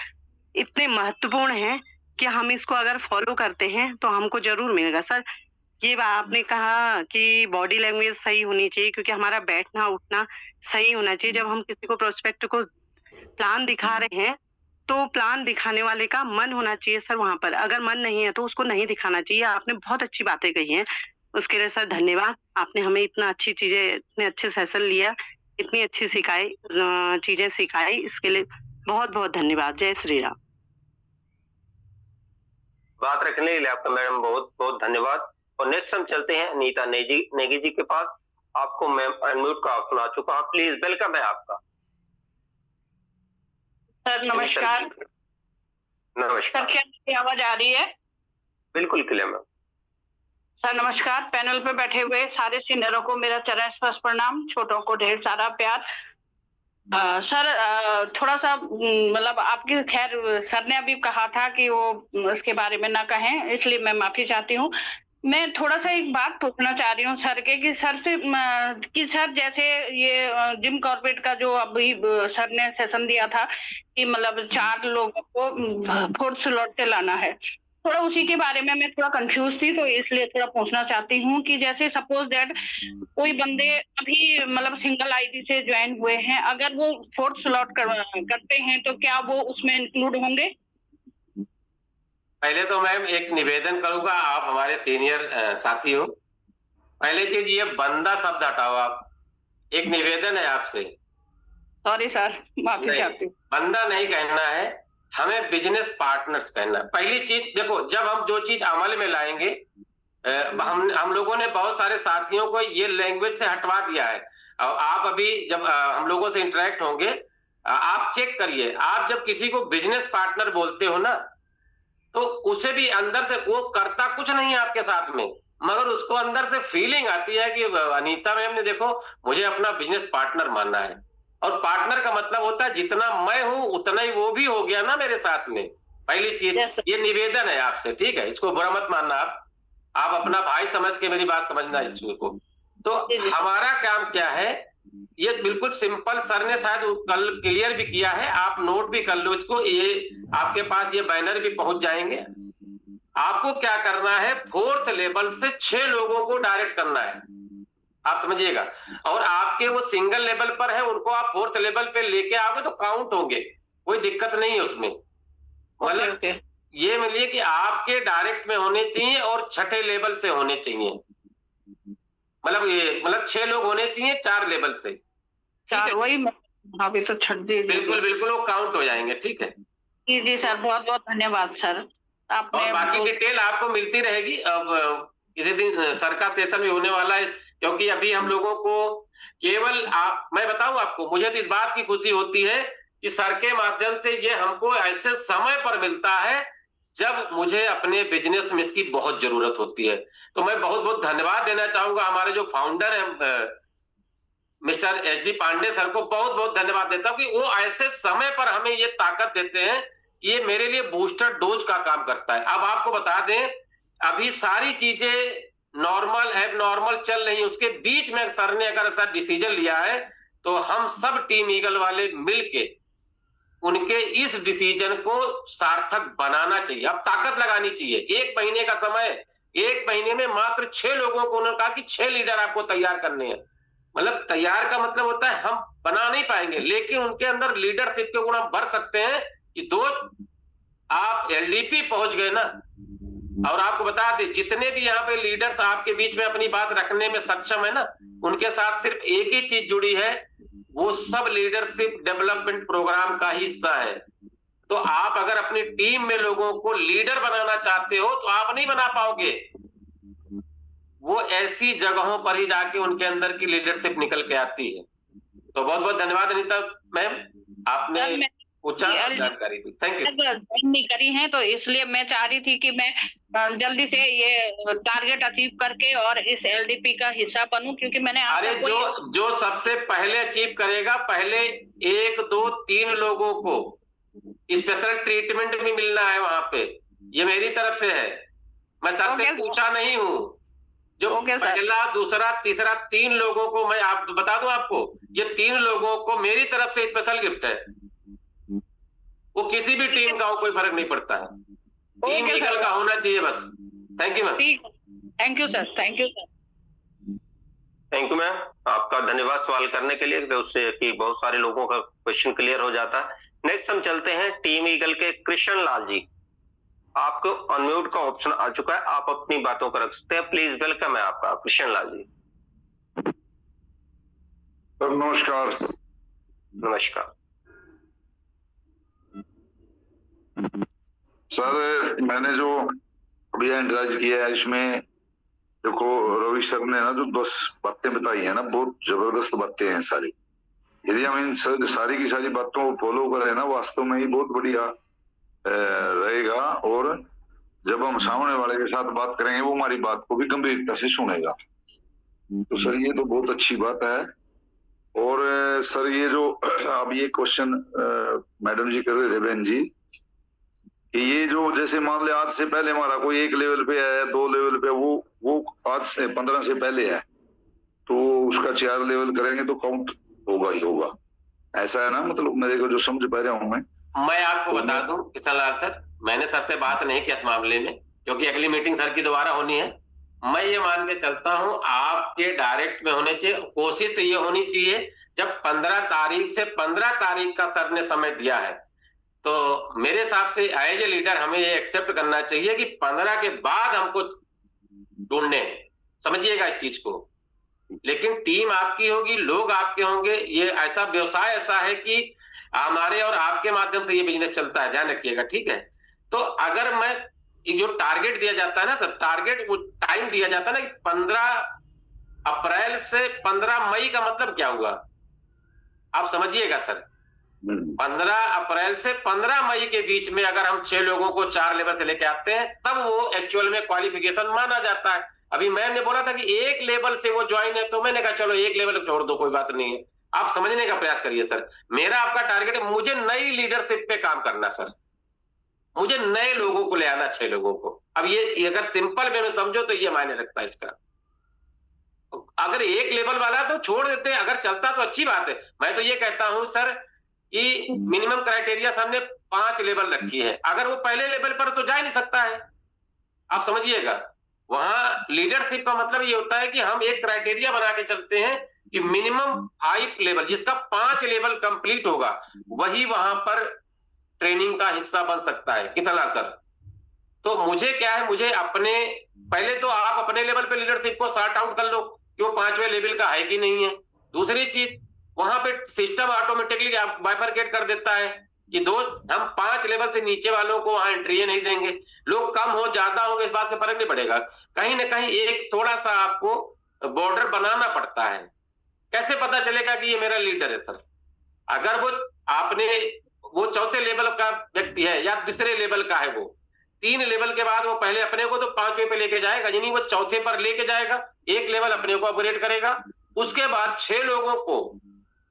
इतने महत्वपूर्ण हैं कि हम इसको अगर फॉलो करते हैं तो हमको जरूर मिलेगा। सर, ये आपने कहा कि बॉडी लैंग्वेज सही होनी चाहिए, क्योंकि हमारा बैठना उठना सही होना चाहिए। जब हम किसी को प्रोस्पेक्ट को प्लान दिखा रहे हैं तो प्लान दिखाने वाले का मन होना चाहिए सर वहां पर। अगर मन नहीं है तो उसको नहीं दिखाना चाहिए। आपने बहुत अच्छी बातें कही हैं, उसके लिए सर धन्यवाद। आपने हमें इतना अच्छी चीजें, इतने अच्छे सेशन लिया, इतनी अच्छी चीजें सिखाई, इसके लिए बहुत बहुत धन्यवाद। जय श्री राम। बात रखने के लिए आपका मैडम बहुत बहुत धन्यवाद। और नेक्स्ट हम चलते हैं अनीता नेगी जी के पास। आपको मैम अनम्यूट का ऑप्शन आ चुका है, प्लीज वेलकम है आपका। सर नमस्कार। नमस्कार सर, क्या मेरी आवाज आ रही है? बिल्कुल क्लियर मैम। सर नमस्कार। पैनल पे बैठे हुए सारे सीनियरों को मेरा चरण स्पर्श प्रणाम, छोटों को ढेर सारा प्यार। सर, थोड़ा सा मतलब आपकी, खैर सर ने अभी कहा था कि वो उसके बारे में ना कहें, इसलिए मैं माफी चाहती हूँ। मैं थोड़ा सा एक बात पूछना चाह रही हूँ सर के, कि सर से कि सर जैसे ये जिम कॉर्बेट का जो अभी सर ने सेशन दिया था कि मतलब 4 लोगों को 4th स्लॉट पे लाना है, थोड़ा उसी के बारे में मैं थोड़ा कंफ्यूज थी, तो इसलिए थोड़ा पूछना चाहती हूँ कि जैसे सपोज दैट कोई बंदे अभी मतलब सिंगल आईडी से ज्वाइन हुए हैं, अगर वो 4th स्लॉट करते हैं तो क्या वो उसमें इंक्लूड होंगे? पहले तो मैम एक निवेदन करूंगा, आप हमारे सीनियर साथी हो, पहले चीज ये बंदा शब्द हटाओ आप, एक निवेदन है आपसे। सॉरी सर, माफी नहीं, चाहती हूँ। बंदा नहीं कहना है, हमें बिजनेस पार्टनर्स कहना है। पहली चीज देखो, जब हम जो चीज अमल में लाएंगे, हम लोगों ने बहुत सारे साथियों को ये लैंग्वेज से हटवा दिया है। और आप अभी जब हम लोगों से इंटरेक्ट होंगे, आप चेक करिए, आप जब किसी को बिजनेस पार्टनर बोलते हो ना, तो उसे भी अंदर से, वो करता कुछ नहीं है आपके साथ में, मगर उसको अंदर से फीलिंग आती है कि अनीता मैम ने देखो मुझे अपना बिजनेस पार्टनर मानना है। और पार्टनर का मतलब होता है जितना मैं हूं उतना ही वो भी हो गया ना मेरे साथ में। पहली चीज ये निवेदन है आपसे, ठीक है? इसको बुरा मत मानना, आप अपना भाई समझ के मेरी बात समझना इस चीज को। तो हमारा काम क्या है, ये बिल्कुल सिंपल, सर ने शायद कल क्लियर भी किया है, आप नोट भी कर लो इसको, ये आपके पास ये बैनर भी पहुंच जाएंगे। आपको क्या करना है, 4th लेवल से 6 लोगों को डायरेक्ट करना है, आप समझिएगा। और आपके वो सिंगल लेवल पर है, उनको आप 4th लेवल पे लेके आओगे तो काउंट होंगे, कोई दिक्कत नहीं है उसमें। मतलब ये मिलिए कि आपके डायरेक्ट में होने चाहिए और 6ठे लेवल से होने चाहिए, मतलब 6 लोग होने चाहिए 4 लेवल से, 4 वही अभी तो छट दी। बिल्कुल बिल्कुल वो काउंट हो जाएंगे, ठीक है? जी जी सर, बहुत बहुत धन्यवाद सर। आपने और बाकी डिटेल आपको मिलती रहेगी। अब किसी दिन सर का सेशन भी होने वाला है, क्योंकि अभी हम लोगों को केवल मैं बताऊं आपको, मुझे तो इस बात की खुशी होती है कि सर के माध्यम से ये हमको ऐसे समय पर मिलता है जब मुझे अपने बिजनेस में इसकी बहुत जरूरत होती है। तो मैं बहुत बहुत धन्यवाद देना चाहूंगा हमारे जो फाउंडर है मिस्टर एच.डी. पांडे सर को, बहुत बहुत धन्यवाद देता हूं कि वो ऐसे समय पर हमें ये ताकत देते हैं कि ये मेरे लिए बूस्टर डोज का काम करता है। अब आपको बता दें, अभी सारी चीजें नॉर्मल एब नॉर्मल चल रही, उसके बीच में सर ने अगर ऐसा डिसीजन लिया है तो हम सब टीम ईगल वाले मिलके उनके इस डिसीजन को सार्थक बनाना चाहिए। अब ताकत लगानी चाहिए। 1 महीने का समय, 1 महीने में मात्र 6 लोगों को उन्होंने कहा कि 6 लीडर आपको तैयार करने हैं। मतलब तैयार का मतलब होता है हम बना नहीं पाएंगे, लेकिन उनके अंदर लीडरशिप के गुण हम भर सकते हैं कि दोस्त आप एलडीपी पहुंच गए ना। और आपको बता दें, जितने भी यहाँ पे लीडर्स आपके बीच में अपनी बात रखने में सक्षम है ना, उनके साथ सिर्फ एक ही चीज जुड़ी है, वो सब लीडरशिप डेवलपमेंट प्रोग्राम का हिस्सा है। तो आप अगर अपनी टीम में लोगों को लीडर बनाना चाहते हो तो आप नहीं बना पाओगे, वो ऐसी जगहों पर ही जाके उनके अंदर की लीडरशिप निकल के आती है। तो बहुत बहुत धन्यवाद अनीता मैम, आपने पूछा, जानकारी दी, थैंक यू। नहीं करी है तो इसलिए मैं चाह रही थी कि मैं जल्दी से ये टारगेट अचीव करके और इस एलडीपी का हिस्सा बनूं, क्योंकि मैंने अरे जो सबसे पहले अचीव करेगा, पहले 1 2 3 लोगों को स्पेशल ट्रीटमेंट भी मिलना है वहां पे, ये मेरी तरफ से है, मैं सबसे पूछा नहीं हूँ। जो पहला दूसरा तीसरा 3 लोगों को मैं आप बता दूं आपको, ये 3 लोगों को मेरी तरफ से स्पेशल गिफ्ट है। वो किसी भी टीम का हो, कोई फर्क नहीं पड़ता है, टीम ईगल का होना चाहिए बस। Thank you ma'am. Thank you sir, thank you sir. Thank you ma'am, आपका धन्यवाद सवाल करने के लिए, तो उससे कि बहुत सारे लोगों का क्वेश्चन क्लियर हो जाता है। नेक्स्ट हम चलते हैं टीम ईगल के कृष्ण लाल जी। आपको अनम्यूट का ऑप्शन आ चुका है, आप अपनी बातों को रख सकते हैं। प्लीज वेलकम है आपका कृष्ण लाल जी। नमस्कार। नमस्कार सर, मैंने जो अभी एंड्राइज किया है इसमें देखो, रवि सर ने ना जो 10 बातें बताई है ना, बहुत जबरदस्त बातें हैं सारी। यदि हम इन सारी की सारी बातों को फॉलो करें ना, वास्तव में ही बहुत बढ़िया रहेगा। और जब हम सामने वाले के साथ बात करेंगे, वो हमारी बात को भी गंभीरता से सुनेगा। तो सर ये तो बहुत अच्छी बात है। और सर ये जो अब ये क्वेश्चन मैडम जी कर रहे थे, बहन जी, कि ये जो जैसे मान ले आज से पहले हमारा कोई 1 लेवल पे है, 2 लेवल पे, वो आज से 15 से पहले है, तो उसका 4 लेवल करेंगे तो काउंट होगा ही होगा, ऐसा है ना? मतलब मेरे को जो समझ पा रहा हूं मैं। मैं आपको बता दूं किशन लाल सर, मैंने सर से बात नहीं किया इस मामले में, क्योंकि अगली मीटिंग सर की दोबारा होनी है। मैं ये मान के चलता हूं आपके डायरेक्ट में होने चाहिए। कोशिश तो ये होनी चाहिए, जब 15 तारीख से 15 तारीख का सर ने समय दिया है, तो मेरे हिसाब से एज ए लीडर हमें ये एक्सेप्ट करना चाहिए कि 15 के बाद हमको ढूंढने, समझिएगा इस चीज को। लेकिन टीम आपकी होगी, लोग आपके होंगे, ये ऐसा व्यवसाय ऐसा है कि हमारे और आपके माध्यम से ये बिजनेस चलता है, ध्यान रखिएगा, ठीक है। तो अगर मैं जो टारगेट दिया जाता है ना सर, टारगेट वो टाइम दिया जाता है ना कि 15 अप्रैल से 15 मई का मतलब क्या हुआ, आप समझिएगा सर। 15 अप्रैल से 15 मई के बीच में अगर हम 6 लोगों को 4 लेवल से लेके आते हैं, तब वो एक्चुअल में क्वालिफिकेशन माना जाता है। अभी मैम ने बोला था कि एक लेवल से वो ज्वाइन है, तो मैंने कहा चलो एक लेवल छोड़ दो, कोई बात नहीं है। आप समझने का प्रयास करिए सर, मेरा आपका टारगेट है, मुझे नई लीडरशिप पे काम करना सर, मुझे नए लोगों को ले आना, 6 लोगों को। अब ये अगर सिंपल वे में समझो तो ये मायने रखता है इसका। अगर एक लेवल वाला तो छोड़ देते हैं, अगर चलता तो अच्छी बात है। मैं तो ये कहता हूं सर कि मिनिमम क्राइटेरिया हमने 5 लेवल रखी है, अगर वो पहले लेवल पर तो जा ही नहीं सकता है, आप समझिएगा। वहां लीडरशिप का मतलब ये होता है कि हम एक क्राइटेरिया बना के चलते हैं कि मिनिमम 5 लेवल, जिसका 5 लेवल कंप्लीट होगा वही वहां पर ट्रेनिंग का हिस्सा बन सकता है। किशन लाल सर, तो मुझे क्या है, मुझे अपने पहले तो आप अपने लेवल पे लीडरशिप को सॉर्ट आउट कर लो कि वो 5वें लेवल का है कि नहीं है। दूसरी चीज, वहां पे सिस्टम ऑटोमेटिकली बाइफरकेट कर देता है कि दोस्त हम 5 लेवल से नीचे वालों को वहां एंट्री नहीं देंगे। लोग कम हो ज्यादा होंगे इस बात से फर्क नहीं पड़ेगा, कहीं ना कहीं एक थोड़ा सा आपको बॉर्डर बनाना पड़ता है। कैसे पता चलेगा कि ये मेरा लीडर है सर? अगर वो चौथे लेवल का व्यक्ति है या दूसरे लेवल का है, वो 3 लेवल के बाद वो पहले अपने को तो 5वें पे लेके जाएगा, यानी वो चौथे पर लेके जाएगा, एक लेवल अपने को अपग्रेड करेगा। उसके बाद 6 लोगों को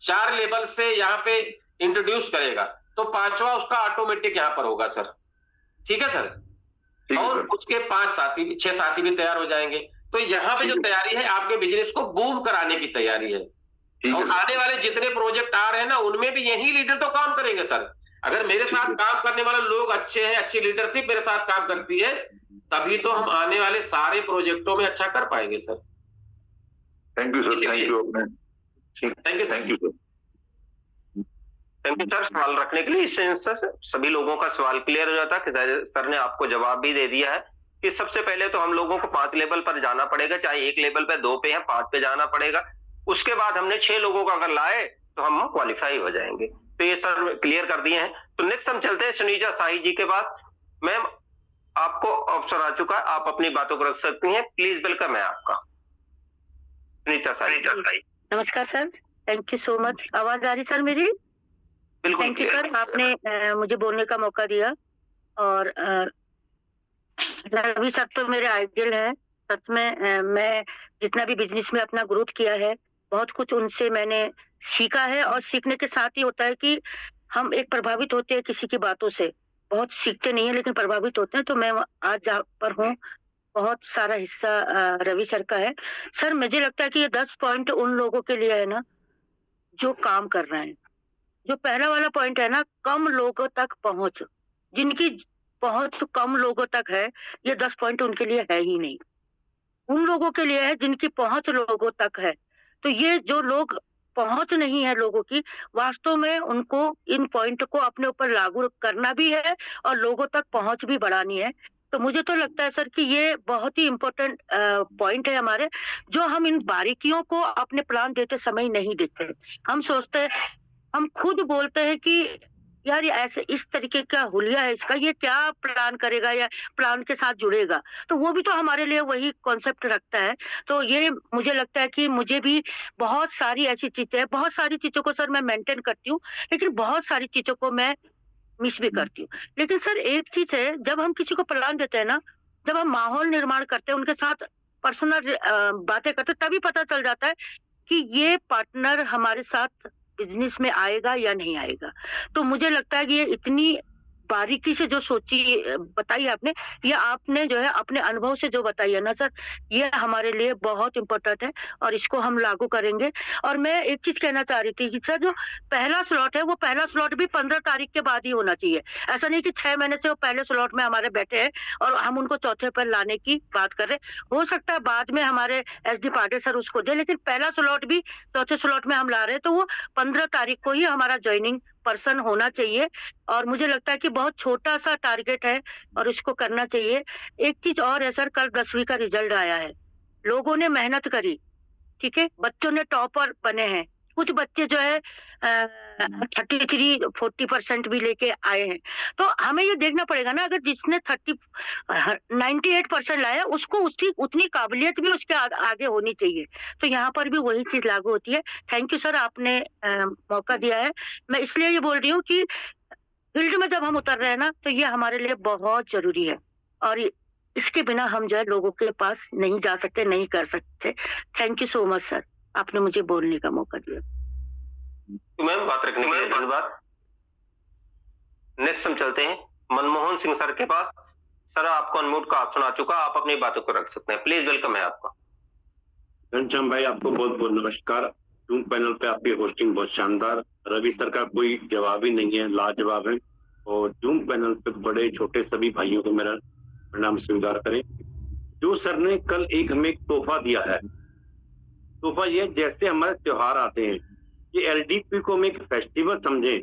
4 लेवल से यहाँ पे इंट्रोड्यूस करेगा, तो 5वां उसका ऑटोमेटिक यहाँ पर होगा सर, ठीक है सर। और उसके 6 साथी भी तैयार हो जाएंगे। तो यहाँ पे जो तैयारी है आपके बिजनेस को बूम कराने की तैयारी है। और आने वाले जितने प्रोजेक्ट आ रहे हैं ना, उनमें भी यही लीडर तो काम करेंगे सर। अगर मेरे साथ काम करने वाले लोग अच्छे हैं, अच्छी लीडरशिप मेरे साथ काम करती है, तभी तो हम आने वाले सारे प्रोजेक्टों में अच्छा कर पाएंगे sir. Thank you sir, thank you thank you sir सवाल रखने के लिए। इससे सभी लोगों का सवाल क्लियर हो जाता है कि सर ने आपको जवाब भी दे दिया है कि सबसे पहले तो हम लोगों को 5 लेवल पर जाना पड़ेगा, चाहे 1 लेवल पे, 2 पे या 5 पे जाना पड़ेगा। उसके बाद हमने 6 लोगों को अगर लाए तो हम क्वालिफाई हो जाएंगे। तो ये सर क्लियर कर दिए हैं। तो नेक्स्ट हम चलते हैं सुनीता साही जी के पास। मैम, आपको अवसर आ चुका है, आप अपनी बातों को रख सकती हैं। प्लीज वेलकम है आपका, सुनीता साही। नमस्कार sir, thank you so much. आवाज आ रही सर मेरी? बिल्कुल। थैंक यू सर, आपने मुझे बोलने का मौका दिया। और रवि सर तो मेरे आइडियल है सच में। मैं जितना भी बिजनेस में अपना ग्रोथ किया है, बहुत कुछ उनसे मैंने सीखा है। और सीखने के साथ ही होता है कि हम एक प्रभावित होते हैं किसी की बातों से, बहुत सीखते नहीं है लेकिन प्रभावित होते हैं। तो मैं आज जहाँ पर हूँ, बहुत सारा हिस्सा रवि सर का है। सर मुझे लगता है कि ये 10 पॉइंट उन लोगों के लिए है ना जो काम कर रहे हैं। जो पहला वाला पॉइंट है ना, कम लोगों तक पहुंच, जिनकी पहुंच कम लोगों तक है, ये 10 पॉइंट उनके लिए है ही नहीं। उन लोगों के लिए है जिनकी पहुंच लोगों तक है। तो ये जो लोग पहुंच नहीं है लोगों की, वास्तव में उनको इन पॉइंट को अपने ऊपर लागू करना भी है और लोगों तक पहुंच भी बढ़ानी है। तो मुझे तो लगता है सर कि ये बहुत ही इम्पोर्टेंट पॉइंट है हमारे, जो हम इन बारीकियों को अपने प्लान देते समय नहीं देखते। हम सोचते हैं, हम खुद बोलते हैं कि यार ये ऐसे इस तरीके का हुलिया है इसका, ये क्या प्लान करेगा या प्लान के साथ जुड़ेगा। तो वो भी तो हमारे लिए वही कॉन्सेप्ट रखता है। तो ये मुझे लगता है कि मुझे भी बहुत सारी ऐसी चीजें हैं, बहुत सारी चीजों को सर मैं मेंटेन करती हूँ, लेकिन बहुत सारी चीजों को मैं मिस भी करती हूँ। लेकिन सर एक चीज है, जब हम किसी को प्लान देते हैं ना, जब हम माहौल निर्माण करते हैं, उनके साथ पर्सनल बातें करते हैं, तभी पता चल जाता है कि ये पार्टनर हमारे साथ बिजनेस में आएगा या नहीं आएगा। तो मुझे लगता है कि ये इतनी बारीकी से जो सोची बताई आपने, ये आपने जो है अपने अनुभव से जो बताई है ना सर, ये हमारे लिए बहुत इम्पोर्टेंट है और इसको हम लागू करेंगे। और मैं एक चीज़ कहना चाह रही थी कि सर जो पहला स्लॉट है, वो पहला स्लॉट भी 15 तारीख के बाद ही होना चाहिए। ऐसा नहीं कि 6 महीने से वो पहले स्लॉट में हमारे बैठे हैं और हम उनको चौथे पर लाने की बात कर रहे हैं। हो सकता है बाद में हमारे एसडी पाटिल सर उसको दें, लेकिन पहला स्लॉट भी चौथे स्लॉट में हम ला रहे हैं, तो वो 15 तारीख को ही हमारा जॉइनिंग पर्सन होना चाहिए। और मुझे लगता है कि बहुत छोटा-सा टारगेट है और इसको करना चाहिए। एक चीज़ और है सर, कल 10वीं का रिजल्ट आया है। लोगों ने मेहनत करी, ठीक है? बच्चों ने टॉपर बने हैं। कुछ बच्चे जो है 33-40% भी लेके आए हैं। तो हमें ये देखना पड़ेगा ना, अगर जिसने 98% लाया उसको उसकी उतनी काबिलियत भी उसके आगे होनी चाहिए। तो यहाँ पर भी वही चीज़ लागू होती है। थैंक यू सर, आपने मौका दिया है। मैं इसलिए ये बोल रही हूँ कि फील्ड में जब हम उतर रहे हैं ना, तो ये हमारे लिए बहुत ज़रूरी है और इसके बिना हम जो है लोगों के पास नहीं जा सकते, नहीं कर सकते। Thank you so much sir, आपने मुझे बोलने का मौका दिया। मैम, बात रखने के लिए धन्यवाद। नेक्स्ट हम चलते हैं मनमोहन सिंह सर के पास। सर, आपको अनम्यूट का ऑप्शन आ चुका, आप अपनी बातों को रख सकते हैं। प्लीज, वेलकम है आपका। घनश्याम भाई, आपको बहुत बहुत नमस्कार। जूम पैनल पे आपकी होस्टिंग बहुत शानदार। रवि सर का कोई जवाब ही नहीं है, लाजवाब है। और जूम पैनल पे बड़े छोटे सभी भाइयों को मेरा प्रणाम स्वीकार करें। जो सर ने कल हमें एक तोहफा दिया है, तोहफा ये, जैसे हमारे त्योहार आते हैं, ये एलडीपी को हम एक फेस्टिवल समझें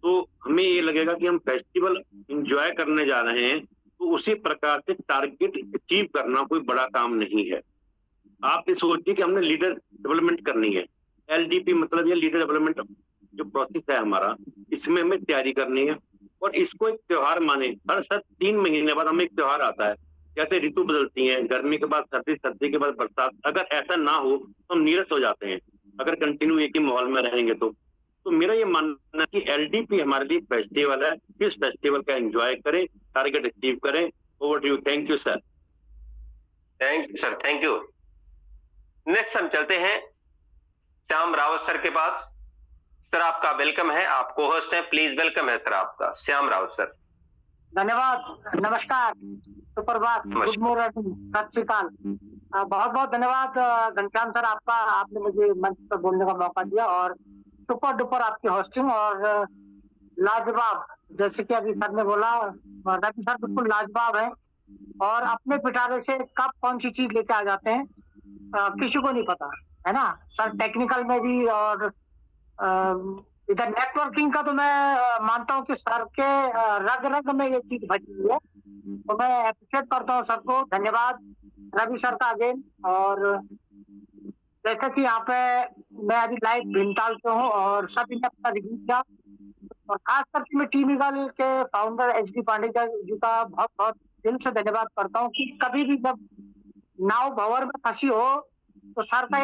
तो हमें ये लगेगा कि हम फेस्टिवल एंजॉय करने जा रहे हैं। तो उसी प्रकार से टारगेट अचीव करना कोई बड़ा काम नहीं है। आप ये सोचिए कि हमने लीडर डेवलपमेंट करनी है। एलडीपी मतलब ये लीडर डेवलपमेंट जो प्रोसेस है हमारा, इसमें हमें तैयारी करनी है और इसको एक त्योहार माने। हर 3 महीने बाद हमें एक त्योहार आता है। जैसे ऋतु बदलती है, गर्मी के बाद सर्दी, सर्दी के बाद बरसात। अगर ऐसा ना हो तो हम नीरस हो जाते हैं, अगर कंटिन्यू एक ही माहौल में रहेंगे तो मेरा ये मानना है कि एलडीपी हमारे लिए फेस्टिवल है। इस फेस्टिवल का एंजॉय करें, टारगेट अचीव करें। Over to you. Thank you sir. Thank you sir, thank you. Next हम चलते हैं श्याम रावत सर के पास। सर, आपका वेलकम है, आप को होस्ट हैं। प्लीज, वेलकम है सर आपका, श्याम रावत सर। धन्यवाद, नमस्कार, सुप्रभात, गुड मॉर्निंग, सत श्री अकाल। बहुत बहुत धन्यवाद घनश्याम सर आपका, आपने मुझे मंच पर बोलने का मौका दिया और सुपर डुपर आपकी होस्टिंग और लाजवाब, जैसे कि अभी सर ने बोला, रवि सर बिल्कुल लाजवाब है और अपने पिटारे से कब कौन सी चीज लेके आ जाते हैं किसी को नहीं पता, है ना सर। टेक्निकल में भी और इधर नेटवर्किंग का तो मैं मानता हूँ कि सर के रग रग में ये चीज भजी हुई है। तो मैं अप्रिशिएट करता हूँ सर को, धन्यवाद रवि सर का अगेन। और जैसे कि यहाँ पे मैं अभी लाइव भीमताल से हूँ और सभी ने अपना रिव्यू किया और खास करके मैं टीम ईगल के फाउंडर एचडी पांडे जी का बहुत बहुत दिल से धन्यवाद करता हूँ कि कभी भी जब नाव भंवर में फंसी हो तो सर का